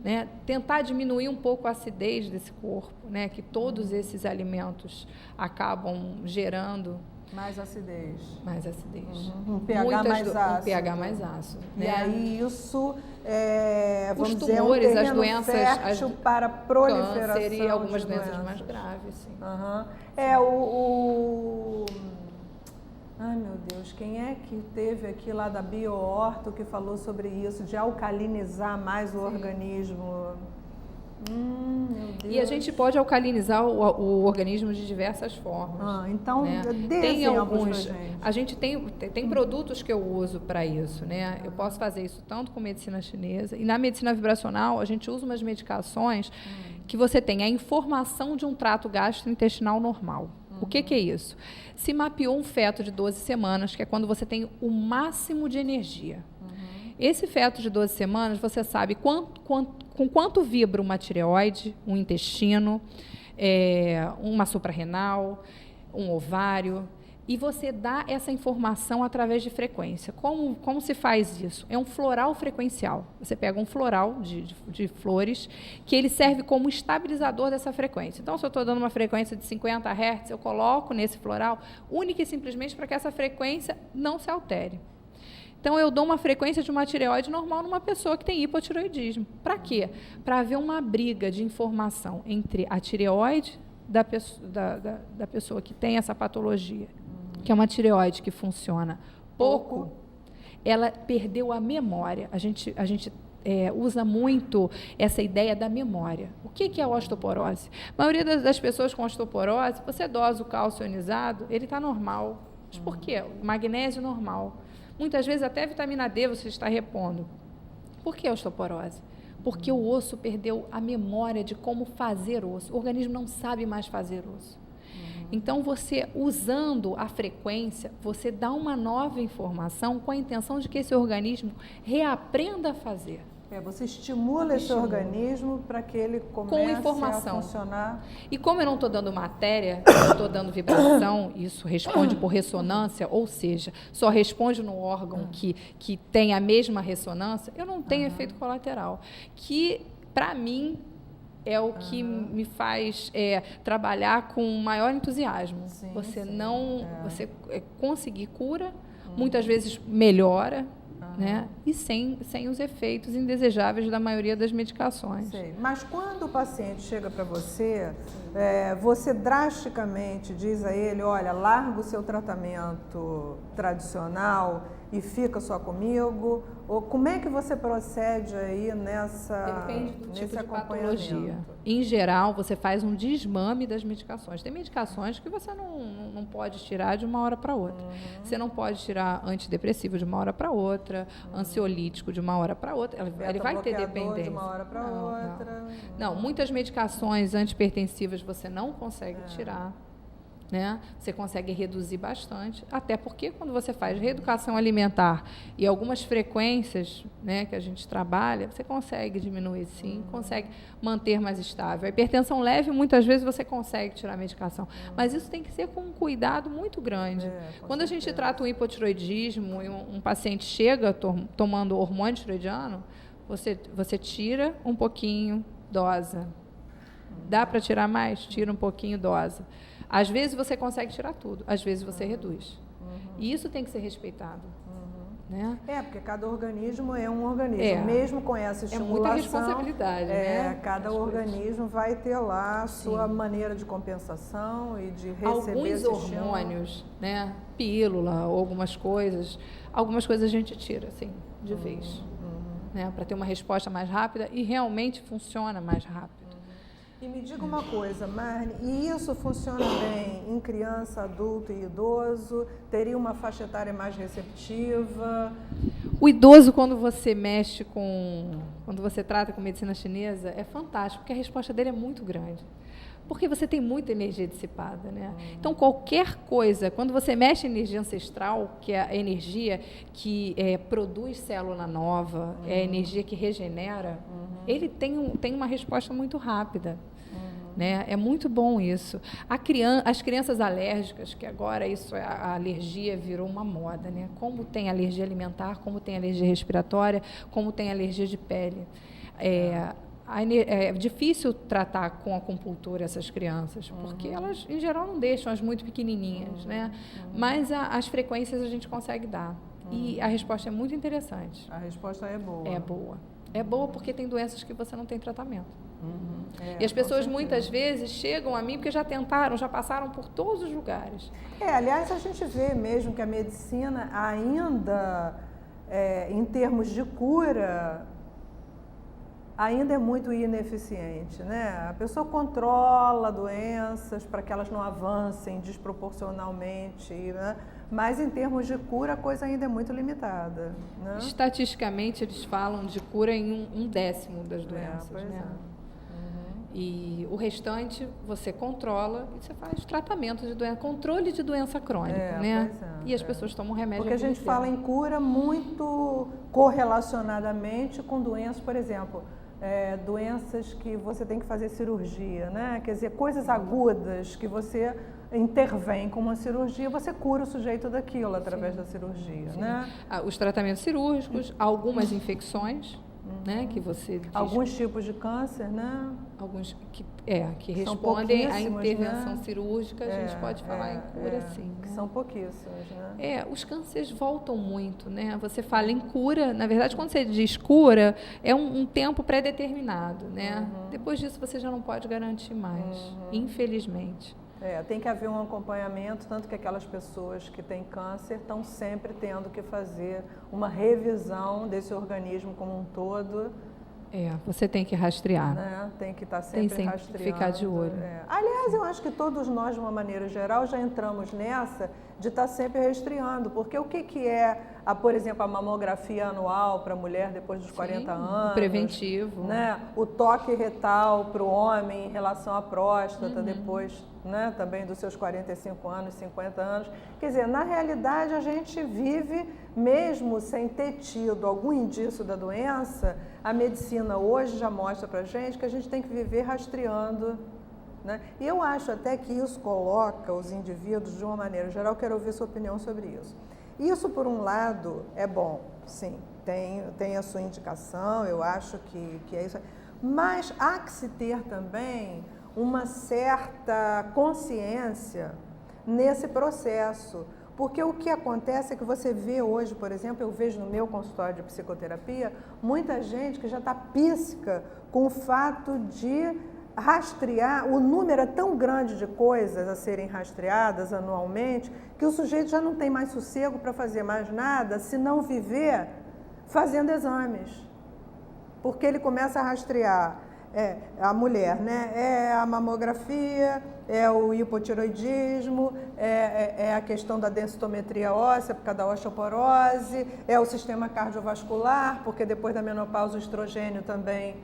Né? Tentar diminuir um pouco a acidez desse corpo, né, que todos esses alimentos acabam gerando. Mais acidez. Mais acidez. Um pH mais ácido. Um pH mais ácido. E aí isso, vamos os dizer, tumores, é um terreno as doenças, fértil para a proliferação câncer e algumas de doenças mais graves. Sim. Ai, meu Deus, quem é que teve aqui lá da BioHorto que falou sobre isso, de alcalinizar mais o organismo? Meu Deus. E a gente pode alcalinizar o organismo de diversas formas. Então, né? Tem alguns. A gente tem produtos que eu uso para isso, né? Eu posso fazer isso tanto com medicina chinesa e na medicina vibracional a gente usa umas medicações que você tem a informação de um trato gastrointestinal normal. O que é isso? Se mapeou um feto de 12 semanas, que é quando você tem o máximo de energia. Esse feto de 12 semanas, você sabe com quanto vibra uma tireoide, um intestino, uma suprarrenal, um ovário, e você dá essa informação através de frequência. Como se faz isso? É um floral frequencial. Você pega um floral de flores, que ele serve como estabilizador dessa frequência. Então, se eu estou dando uma frequência de 50 Hz, eu coloco nesse floral, única e simplesmente para que essa frequência não se altere. Então, eu dou uma frequência de uma tireoide normal numa pessoa que tem hipotireoidismo. Para quê? Para haver uma briga de informação entre a tireoide da pessoa que tem essa patologia, que é uma tireoide que funciona pouco, ela perdeu a memória. A gente usa muito essa ideia da memória. O que é a osteoporose? A maioria das pessoas com osteoporose, você dosa o cálcio ionizado, ele está normal. Mas por quê? O magnésio normal. Muitas vezes até vitamina D você está repondo. Por que a osteoporose? Porque o osso perdeu a memória de como fazer osso. O organismo não sabe mais fazer osso. Então, você, usando a frequência, você dá uma nova informação com a intenção de que esse organismo reaprenda a fazer. Você estimula esse organismo para que ele comece a funcionar. E como eu não estou dando matéria, eu estou dando vibração, isso responde por ressonância, ou seja, só responde no órgão que tem a mesma ressonância, eu não tenho efeito colateral. Que, para mim, é o que me faz trabalhar com maior entusiasmo. Você conseguir cura, muitas vezes melhora, né? E sem os efeitos indesejáveis da maioria das medicações. Sei. Mas quando o paciente chega para você, você drasticamente diz a ele, olha, larga o seu tratamento tradicional e fica só comigo? Ou como é que você procede aí Depende do tipo nesse de patologia. acompanhamento? Em geral, você faz um desmame das medicações. Tem medicações que você não pode tirar de uma hora para outra. Você não pode tirar antidepressivo de uma hora para outra, ansiolítico de uma hora para outra. Ele vai ter dependência. De uma hora para outra. Não, muitas medicações antipertensivas você não consegue tirar. Né? Você consegue reduzir bastante, até porque quando você faz reeducação alimentar e algumas frequências, né, que a gente trabalha, você consegue diminuir sim, consegue manter mais estável. A hipertensão leve, muitas vezes você consegue tirar a medicação, mas isso tem que ser com um cuidado muito grande. Quando a gente trata o hipotiroidismo e um paciente chega tomando hormônio tiroidiano, você tira um pouquinho, dosa. Dá para tirar mais? Tira um pouquinho, dosa. Às vezes você consegue tirar tudo, às vezes você reduz. E isso tem que ser respeitado. Né? Porque cada organismo é um organismo, mesmo com essa estimulação. É muita responsabilidade, né? Cada organismo vai ter lá a sua maneira de compensação e de receber alguns hormônios, né? Pílula ou algumas coisas a gente tira, assim, de vez. Né? Para ter uma resposta mais rápida e realmente funciona mais rápido. E me diga uma coisa, Marne, e isso funciona bem em criança, adulto e idoso? Teria uma faixa etária mais receptiva? O idoso, quando você trata com medicina chinesa, é fantástico, porque a resposta dele é muito grande. Porque você tem muita energia dissipada, né? Então, qualquer coisa, quando você mexe em energia ancestral, que é a energia que produz célula nova, é a energia que regenera, ele tem uma resposta muito rápida. Né? É muito bom isso. As crianças alérgicas, que agora a alergia virou uma moda, né? Como tem alergia alimentar, como tem alergia respiratória, como tem alergia de pele. É difícil tratar com acupuntura essas crianças, porque elas, em geral, não deixam as muito pequenininhas, né? Mas as frequências a gente consegue dar. E a resposta é muito interessante. A resposta é boa. É boa. É boa porque tem doenças que você não tem tratamento. E as pessoas muitas vezes chegam a mim porque já tentaram, já passaram por todos os lugares. Aliás, a gente vê mesmo que a medicina ainda, em termos de cura, ainda é muito ineficiente, né? A pessoa controla doenças para que elas não avancem desproporcionalmente, né? Mas em termos de cura a coisa ainda é muito limitada, né? Estatisticamente eles falam de cura em 1/10 das doenças, né? E o restante você controla e você faz tratamento de doença, controle de doença crônica, né? E as pessoas tomam remédio. Porque a gente fala em cura muito correlacionadamente com doenças, por exemplo, doenças que você tem que fazer cirurgia, né? Quer dizer, coisas agudas que você intervém com uma cirurgia, você cura o sujeito daquilo através da cirurgia, né? Os tratamentos cirúrgicos, algumas infecções, né, que você diz, alguns tipos de câncer, né? Alguns que respondem à intervenção cirúrgica, a gente pode falar em cura, sim. Que são pouquíssimos, né? Os cânceres voltam muito, né? Você fala em cura, na verdade, quando você diz cura, é um tempo pré-determinado, né? Depois disso você já não pode garantir mais, infelizmente. Tem que haver um acompanhamento, tanto que aquelas pessoas que têm câncer estão sempre tendo que fazer uma revisão desse organismo como um todo. Você tem que rastrear. Né? Tem que estar sempre rastreando. Ficar de olho. Aliás, eu acho que todos nós, de uma maneira geral, já entramos nessa de estar sempre rastreando, porque o que é, por exemplo, a mamografia anual para a mulher depois dos 40 anos? Preventivo. Né? O toque retal para o homem em relação à próstata depois, né? Também dos seus 45 anos, 50 anos. Quer dizer, na realidade, a gente vive, mesmo sem ter tido algum indício da doença, a medicina hoje já mostra para a gente que a gente tem que viver rastreando. Né? E eu acho até que isso coloca os indivíduos, de uma maneira geral, quero ouvir sua opinião sobre isso. Isso, por um lado, é bom, sim, tem a sua indicação, eu acho que é isso. Mas há que se ter também uma certa consciência nesse processo, Porque o que acontece é que você vê hoje, por exemplo, eu vejo no meu consultório de psicoterapia, muita gente que já está píssica com o fato de rastrear, o número é tão grande de coisas a serem rastreadas anualmente, que o sujeito já não tem mais sossego para fazer mais nada, se não viver fazendo exames. Porque ele começa a rastrear a mulher, né? É a mamografia, é o hipotiroidismo, é a questão da densitometria óssea por causa da osteoporose, é o sistema cardiovascular, porque depois da menopausa o estrogênio também,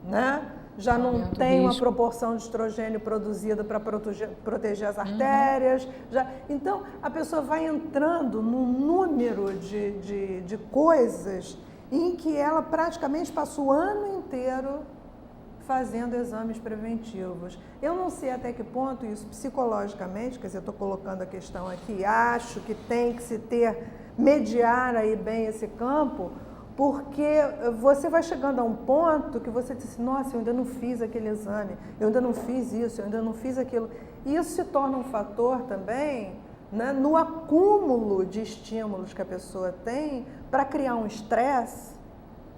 né? Já não tem uma proporção de estrogênio produzida para proteger as artérias. Então, a pessoa vai entrando num número de coisas em que ela praticamente passa o ano inteiro fazendo exames preventivos. Eu não sei até que ponto isso psicologicamente, quer dizer, eu estou colocando a questão aqui, acho que tem que se mediar aí bem esse campo, porque você vai chegando a um ponto que você diz, nossa, eu ainda não fiz aquele exame, eu ainda não fiz isso, eu ainda não fiz aquilo. E isso se torna um fator também, né, no acúmulo de estímulos que a pessoa tem para criar um estresse,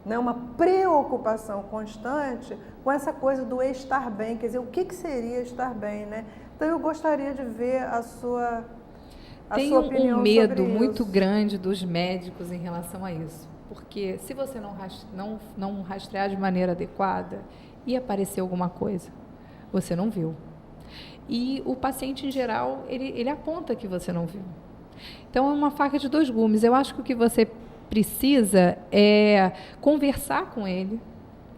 né, uma preocupação constante com essa coisa do estar bem, quer dizer, o que seria estar bem, né? Então eu gostaria de ver a sua opinião sobre isso. Tem um medo muito grande dos médicos em relação a isso, porque se você não rastrear de maneira adequada e aparecer alguma coisa, você não viu. E o paciente, em geral, ele aponta que você não viu. Então, é uma faca de dois gumes. Eu acho que o que você precisa é conversar com ele.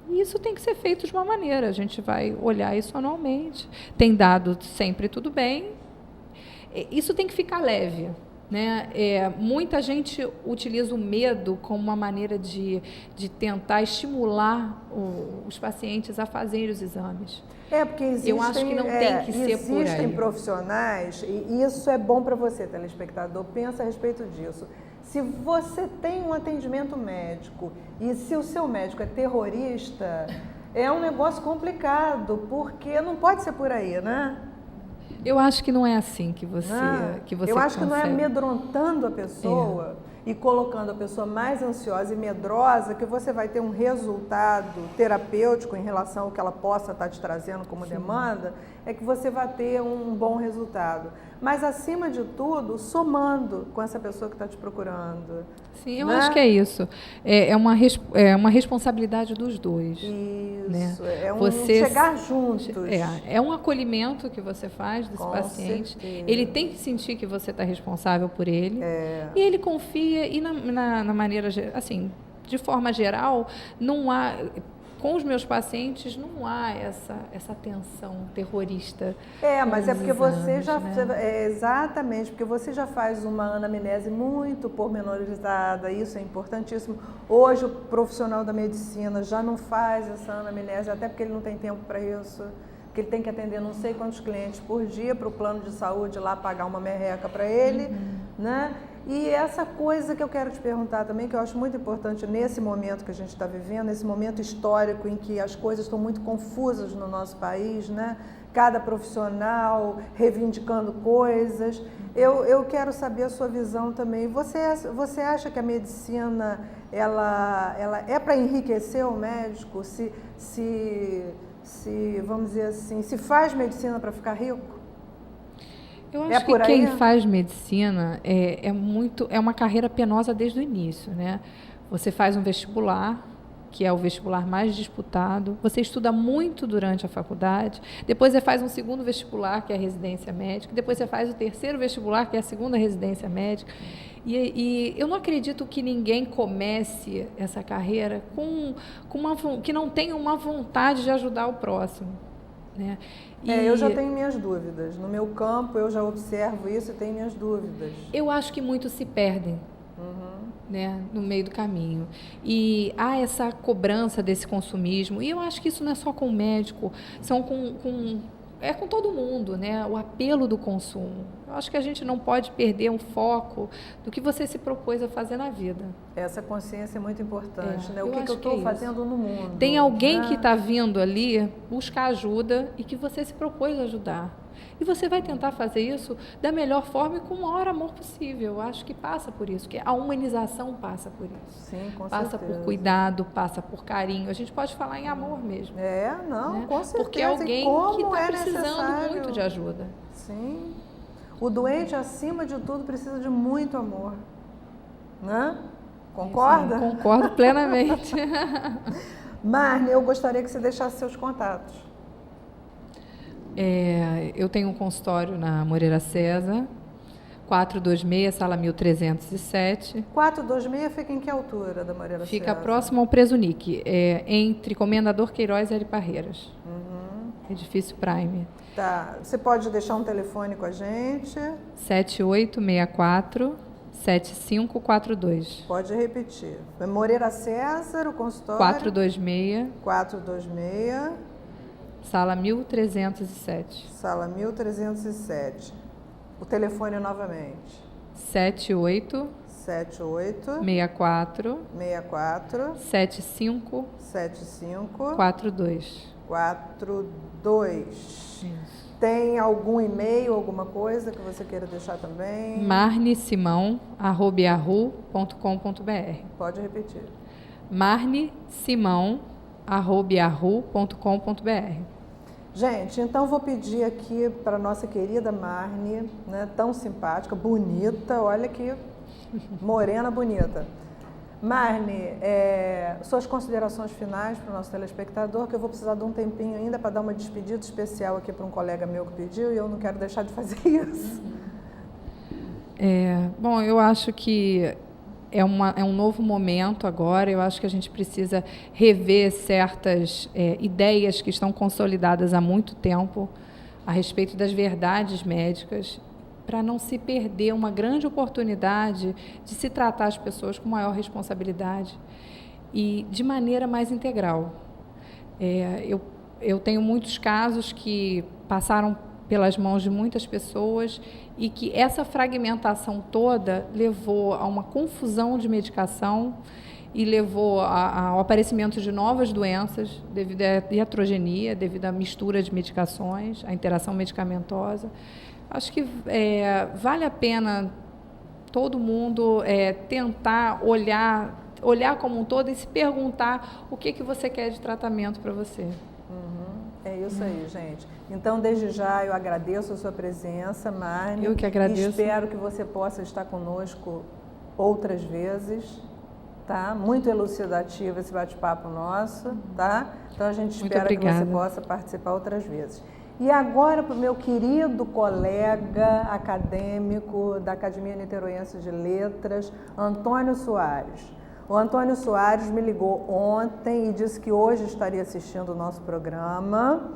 E isso tem que ser feito de uma maneira. A gente vai olhar isso anualmente. Tem dado sempre tudo bem. Isso tem que ficar leve, né? Muita gente utiliza o medo como uma maneira de tentar estimular os pacientes a fazerem os exames. Porque existem, eu acho que não tem que ser por aí. Existem profissionais, e isso é bom para você, telespectador, pensa a respeito disso. Se você tem um atendimento médico e se o seu médico é terrorista, é um negócio complicado, porque não pode ser por aí, né? Eu acho que não é assim que você eu acho que não é consegue. amedrontando a pessoa e colocando a pessoa mais ansiosa e medrosa que você vai ter um resultado terapêutico em relação ao que ela possa estar te trazendo como demanda, é que você vai ter um bom resultado. Mas, acima de tudo, somando com essa pessoa que está te procurando. Sim, eu acho que é isso. É uma responsabilidade dos dois. Isso, né? Chegar juntos. É um acolhimento que você faz desse paciente. Certeza. Ele tem que sentir que você está responsável por ele. E ele confia, e na maneira, assim, de forma geral, não há... Com os meus pacientes não há essa tensão terrorista. Mas é porque você já... Né? Exatamente, porque você já faz uma anamnese muito pormenorizada, isso é importantíssimo. Hoje o profissional da medicina já não faz essa anamnese, até porque ele não tem tempo para isso, porque ele tem que atender não sei quantos clientes por dia para o plano de saúde lá pagar uma merreca para ele, né? E essa coisa que eu quero te perguntar também, que eu acho muito importante nesse momento que a gente está vivendo, esse momento histórico em que as coisas estão muito confusas no nosso país, né? Cada profissional reivindicando coisas. Eu quero saber a sua visão também. Você acha que a medicina ela é para enriquecer o médico? Se vamos dizer assim, se faz medicina para ficar rico? Eu acho que quem faz medicina é uma carreira penosa desde o início, né? Você faz um vestibular, que é o vestibular mais disputado, você estuda muito durante a faculdade, depois você faz um segundo vestibular, que é a residência médica, depois você faz o terceiro vestibular, que é a segunda residência médica. E eu não acredito que ninguém comece essa carreira que não tenha uma vontade de ajudar o próximo, né? Eu já tenho minhas dúvidas. No meu campo, eu já observo isso e tenho minhas dúvidas. Eu acho que muitos se perdem, né, no meio do caminho. E há essa cobrança desse consumismo. E eu acho que isso não é só com o médico, são com todo mundo, né? O apelo do consumo. Eu acho que a gente não pode perder um foco do que você se propôs a fazer na vida. Essa consciência é muito importante, né? O que eu estou fazendo no mundo. Tem alguém que está vindo ali buscar ajuda e que você se propôs a ajudar. E você vai tentar fazer isso da melhor forma e com o maior amor possível. Eu acho que passa por isso, que a humanização passa por isso. Sim, com passa certeza. por cuidado, passa por carinho. A gente pode falar em amor mesmo. Não, com certeza. Porque é alguém que está precisando muito de ajuda. Sim. O doente, acima de tudo, precisa de muito amor. Né? Concorda? Sim, concordo plenamente. Marne, eu gostaria que você deixasse seus contatos. Eu tenho um consultório na Moreira César, 426, sala 1307. 426 fica em que altura da Moreira César? Fica próximo ao Presunic, entre Comendador Queiroz e Hélio Parreiras. Edifício Prime. Tá. Você pode deixar um telefone com a gente? 7864-7542. Pode repetir. Moreira César, o consultório? 426. 426. Sala 1307. Sala 1307. O telefone novamente. 78 64 75 42. Tem algum e-mail, alguma coisa que você queira deixar também? marnesimão@yahoo.com.br. Pode repetir. marnesimão@yahoo.com.br. Gente, então vou pedir aqui para nossa querida Marne, né, tão simpática, bonita, olha que morena bonita. Marne, suas considerações finais para o nosso telespectador, que eu vou precisar de um tempinho ainda para dar uma despedida especial aqui para um colega meu que pediu e eu não quero deixar de fazer isso. Bom, eu acho que é um novo momento agora. Eu acho que a gente precisa rever certas ideias que estão consolidadas há muito tempo a respeito das verdades médicas, para não se perder uma grande oportunidade de se tratar as pessoas com maior responsabilidade e de maneira mais integral. Eu tenho muitos casos que passaram pelas mãos de muitas pessoas e que essa fragmentação toda levou a uma confusão de medicação e levou ao aparecimento de novas doenças devido à iatrogenia, devido à mistura de medicações, à interação medicamentosa. Acho que vale a pena todo mundo tentar olhar como um todo e se perguntar o que você quer de tratamento para você. É isso aí, gente. Então, desde já, eu agradeço a sua presença, Marne. Eu que agradeço. Espero que você possa estar conosco outras vezes, tá? Muito elucidativo esse bate-papo nosso, tá? Então, a gente espera que você possa participar outras vezes. E agora, para o meu querido colega acadêmico da Academia Niteroense de Letras, Antônio Soares. O Antônio Soares me ligou ontem e disse que hoje estaria assistindo o nosso programa.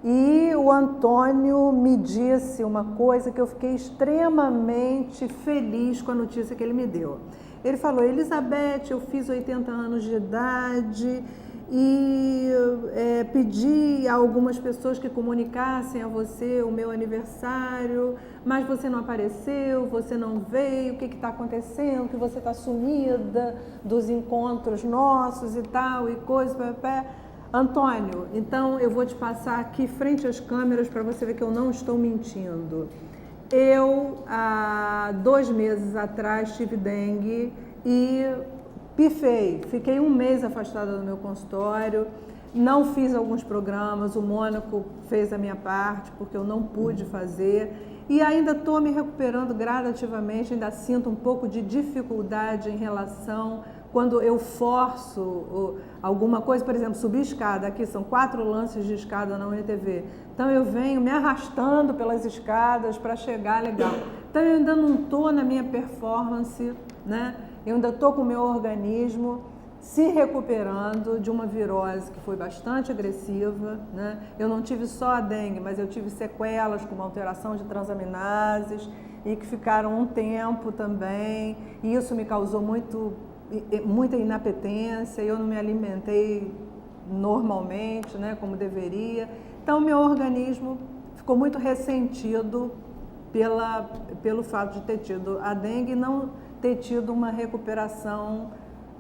E o Antônio me disse uma coisa que eu fiquei extremamente feliz com a notícia que ele me deu. Ele falou: Elizabeth, eu fiz 80 anos de idade e pedi a algumas pessoas que comunicassem a você o meu aniversário, mas você não apareceu, você não veio, o que está acontecendo, que você está sumida dos encontros nossos e tal, e coisa, Antônio, então eu vou te passar aqui frente às câmeras para você ver que eu não estou mentindo. Eu, há 2 meses atrás, tive dengue e pifei, fiquei 1 mês afastada do meu consultório, não fiz alguns programas, o Mônaco fez a minha parte, porque eu não pude fazer, e ainda estou me recuperando gradativamente, ainda sinto um pouco de dificuldade em relação, quando eu forço alguma coisa, por exemplo, subir escada, aqui são 4 lances de escada na UNTV, então eu venho me arrastando pelas escadas para chegar legal. Então eu ainda não estou na minha performance, né? Eu ainda estou com o meu organismo se recuperando de uma virose que foi bastante agressiva, né? Eu não tive só a dengue, mas eu tive sequelas como alteração de transaminases e que ficaram um tempo também, e isso me causou muita inapetência, eu não me alimentei normalmente, né, como deveria. Então, meu organismo ficou muito ressentido pelo fato de ter tido a dengue e não ter tido uma recuperação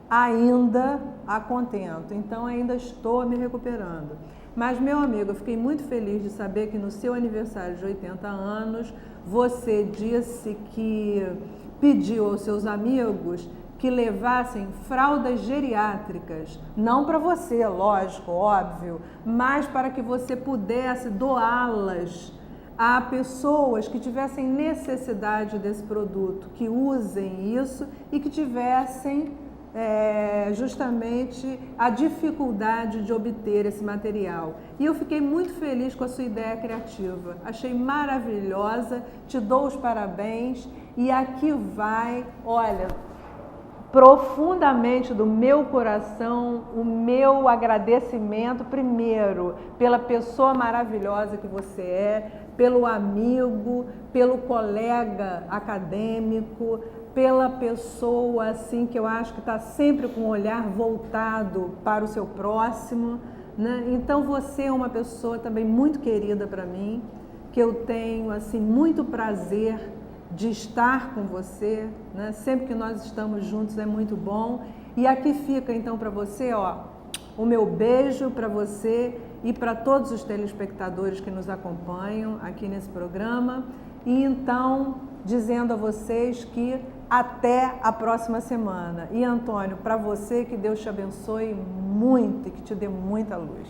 ainda a contento. Então, ainda estou me recuperando. Mas, meu amigo, eu fiquei muito feliz de saber que no seu aniversário de 80 anos, você disse que pediu aos seus amigos que levassem fraldas geriátricas, não para você, lógico, óbvio, mas para que você pudesse doá-las a pessoas que tivessem necessidade desse produto, que usem isso e que tivessem justamente a dificuldade de obter esse material. E eu fiquei muito feliz com a sua ideia criativa, achei maravilhosa, te dou os parabéns e aqui vai, olha, profundamente do meu coração, o meu agradecimento, primeiro, pela pessoa maravilhosa que você é, pelo amigo, pelo colega acadêmico, pela pessoa assim que eu acho que está sempre com o olhar voltado para o seu próximo, né? Então você é uma pessoa também muito querida para mim, que eu tenho assim muito prazer de estar com você, né? Sempre que nós estamos juntos é muito bom. E aqui fica então para você, ó, o meu beijo para você e para todos os telespectadores que nos acompanham aqui nesse programa. E então, dizendo a vocês que até a próxima semana. E Antônio, para você, que Deus te abençoe muito e que te dê muita luz.